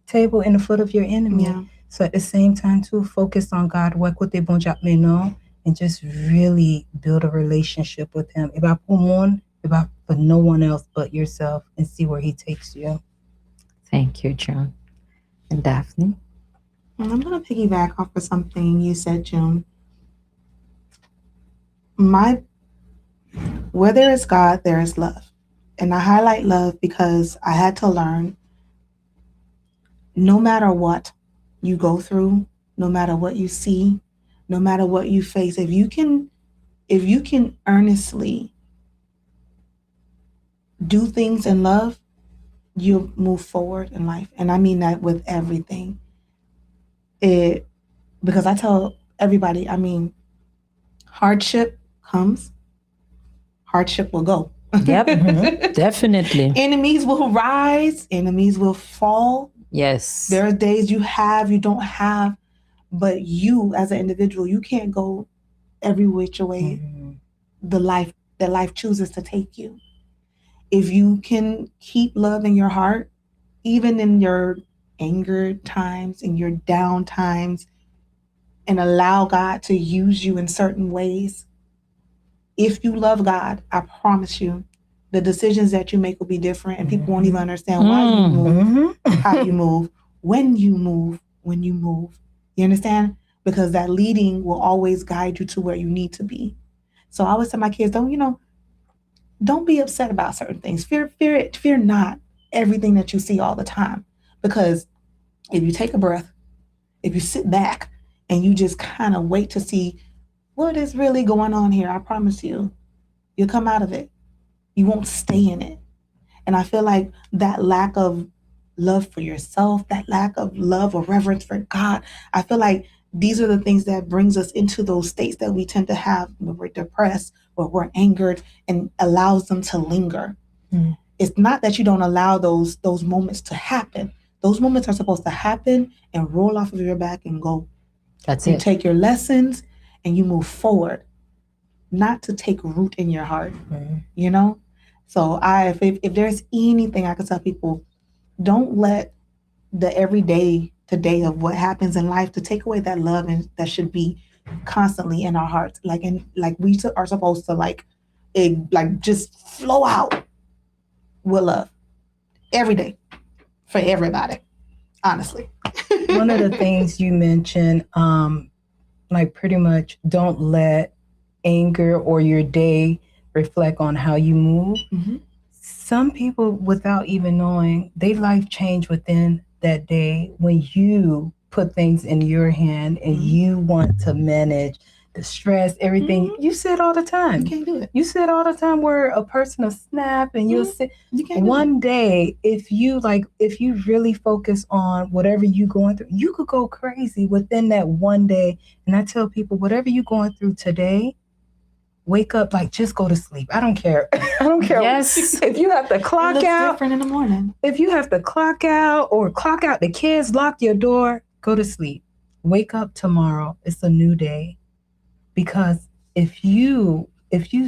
table in the foot of your enemy. Yeah. So at the same time, too, focus on God. What could they bon Dieu me know? And just really build a relationship with Him. About Pumon, about for no one else but yourself, and see where He takes you. Thank you, June. And Daphne? And I'm going to piggyback off of something you said, June. My Where there is God, there is love. And I highlight love because I had to learn no matter what you go through, no matter what you see, no matter what you face, if you can earnestly do things in love, you'll move forward in life. And I mean that with everything. It Because I tell everybody, I mean, hardship comes, hardship will go. Yep, definitely. Enemies will rise, enemies will fall. Yes. There are days you have, you don't have, but you as an individual, you can't go every which way the life that life chooses to take you. If you can keep love in your heart, even in your anger times, in your down times, and allow God to use you in certain ways, if you love God, I promise you, the decisions that you make will be different, and people won't even understand why you move, how you move, when you move, when you move. You understand? Because that leading will always guide you to where you need to be. So I always tell my kids, don't be upset about certain things. Fear not everything that you see all the time. Because if you take a breath, if you sit back and you just kind of wait to see what is really going on here, I promise you'll come out of it. You won't stay in it. And I feel like that lack of love for yourself, that lack of love or reverence for God, I feel like these are the things that brings us into those states that we tend to have when we're depressed or we're angered, and allows them to linger. It's not that you don't allow those moments to happen. Those moments are supposed to happen and roll off of your back and go. That's You it. take your lessons and you move forward, not to take root in your heart, you know? So if there's anything I could tell people, don't let the everyday today of what happens in life to take away that love and that should be constantly in our hearts. Like we are supposed to just flow out with love every day for everybody, honestly. One of the things you mentioned, like pretty much don't let anger or your day reflect on how you move. Some people, without even knowing, their life changed within that day when you put things in your hand and you want to manage the stress, everything. You said all the time. You can't do it. You said all the time where a person will snap and you'll sit. You can't do One day, if you really focus on whatever you going through, you could go crazy within that one day. And I tell people, whatever you're going through today, wake up, like just go to sleep. I don't care. I don't care. Yes. If you have to clock it. It looks out, different in the morning. if you have to clock out or clock out the kids, lock your door, go to sleep. Wake up tomorrow. It's a new day. Because if you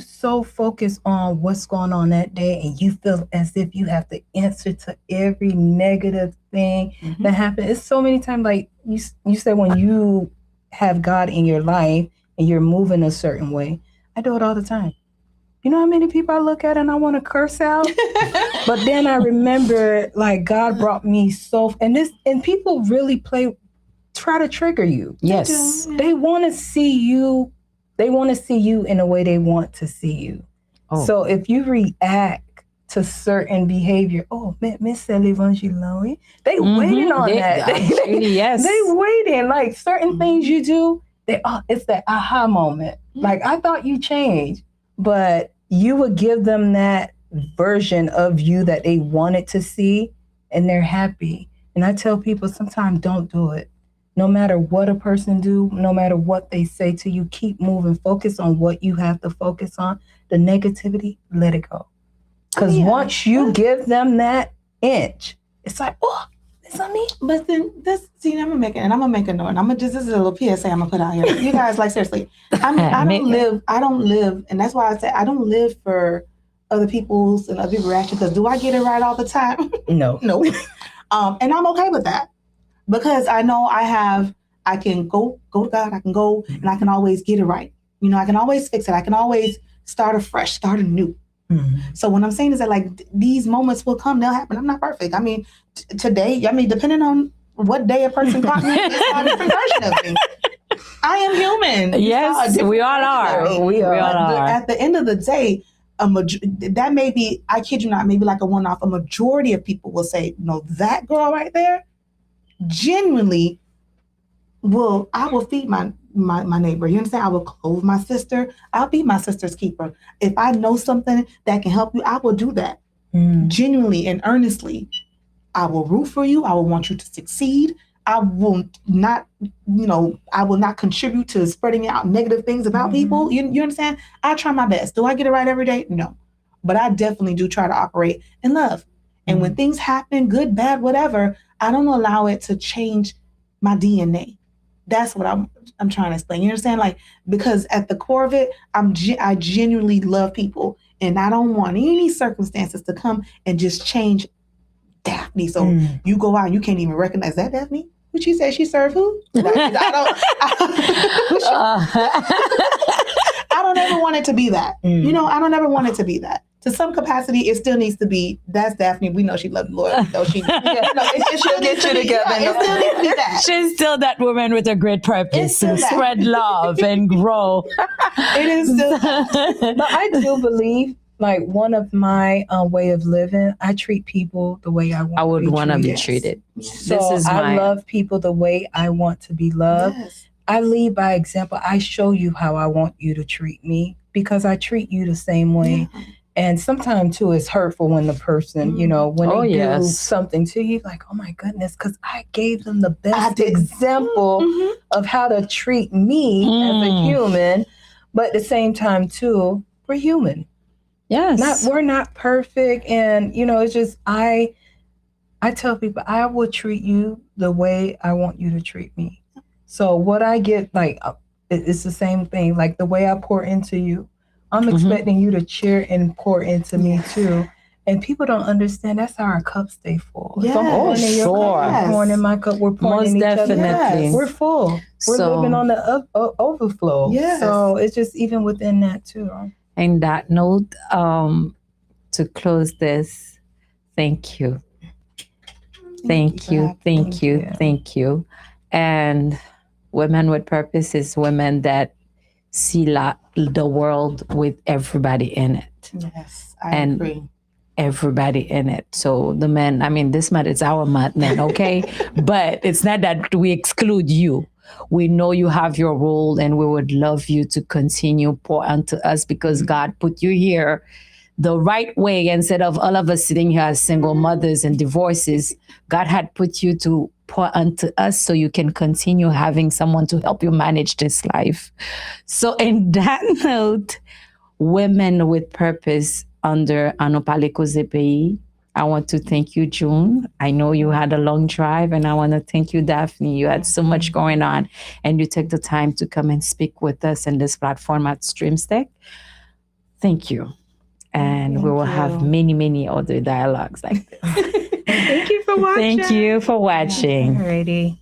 so focus on what's going on that day and you feel as if you have to answer to every negative thing that happened, it's so many times, like you said, when you have God in your life and you're moving a certain way. I do it all the time. You know how many people I look at and I want to curse out? But then I remember, like, God brought me and people really try to trigger you. Yes. They want to see you. They want to see you in a way they want to see you. Oh. So if you react to certain behavior, Miss Evangeloi, they waiting on that. Yes. They waiting. Like certain things you do, it's that aha moment. Like, I thought you changed, but you would give them that version of you that they wanted to see, and they're happy. And I tell people sometimes don't do it. No matter what a person do, no matter what they say to you, keep moving. Focus on what you have to focus on. The negativity, let it go. Because once you give them that inch, it's like, it's on me. But then I'm gonna make a note. This is a little PSA I'm gonna put out here. You guys, like, seriously, I don't live, and that's why I say I don't live for other people's and other people's reactions. Because do I get it right all the time? No. No. And I'm okay with that. because I know I can go to God, I can go and I can always get it right. I can always fix it. I can always start afresh, start anew. So what I'm saying is that like these moments will come, they'll happen. I'm not perfect. I mean, today, depending on what day a person caught me, it's a different version of me. I am human. Yes, we all are. We all are. At the end of the day, that may be, I kid you not, maybe like a one-off. A majority of people will say, no, that girl right there, genuinely I will feed my neighbor. You understand? I will clothe my sister. I'll be my sister's keeper. If I know something that can help you, I will do that. Genuinely and earnestly. I will root for you. I will want you to succeed. I will not, I will not contribute to spreading out negative things about people. You understand? I try my best. Do I get it right every day? No. But I definitely do try to operate in love. And when things happen, good, bad, whatever, I don't allow it to change my DNA. That's what I'm trying to explain. You understand? Like, because at the core of it, I genuinely love people, and I don't want any circumstances to come and just change Daphne. So you go out, you can't even recognize that Daphne. What she said? She served who? I don't ever want it to be that. I don't ever want it to be that. To some capacity, it still needs to be, that's Daphne. We know she loves the Lord. She'll get you together. It still needs to be that. She's still that woman with a great purpose to spread love and grow. It is still that. But I do believe, like, one of my way of living, I treat people the way I would want to be treated. So I love people the way I want to be loved. Yes. I lead by example. I show you how I want you to treat me because I treat you the same way. Yeah. And sometimes, too, it's hurtful when the person, when they do something to you, like, oh, my goodness, because I gave them the best example of how to treat me as a human. But at the same time, too, we're human. Yes. We're not perfect. And, it's just, I tell people, I will treat you the way I want you to treat me. So what I get, like, it's the same thing. Like, the way I pour into you, I'm expecting you to cheer and pour into me too. And people don't understand that's how our cups stay full. Yes. We're pouring in my cup. We're pouring in each other. Yes. We're full. We're living on the overflow. Yes. So it's just even within that too. And that note, to close this, thank you. Thank you. And Women with Purpose is women that see the world with everybody in it. Yes, I agree. Everybody in it. So the men, this man is our man, okay? But it's not that we exclude you. We know you have your role, and we would love you to continue pour onto us because God put you here the right way. Instead of all of us sitting here as single mothers and divorces, God had put you to pour onto us so you can continue having someone to help you manage this life. So in that note, Women with Purpose under Anopale KOZE PEYI, I want to thank you, June. I know you had a long drive, and I want to thank you, Daphne. You had so much going on, and you took the time to come and speak with us in this platform at Streamstack. Thank you. And we will have many, many other dialogues like this. Thank you for watching. Thank you for watching. Alrighty.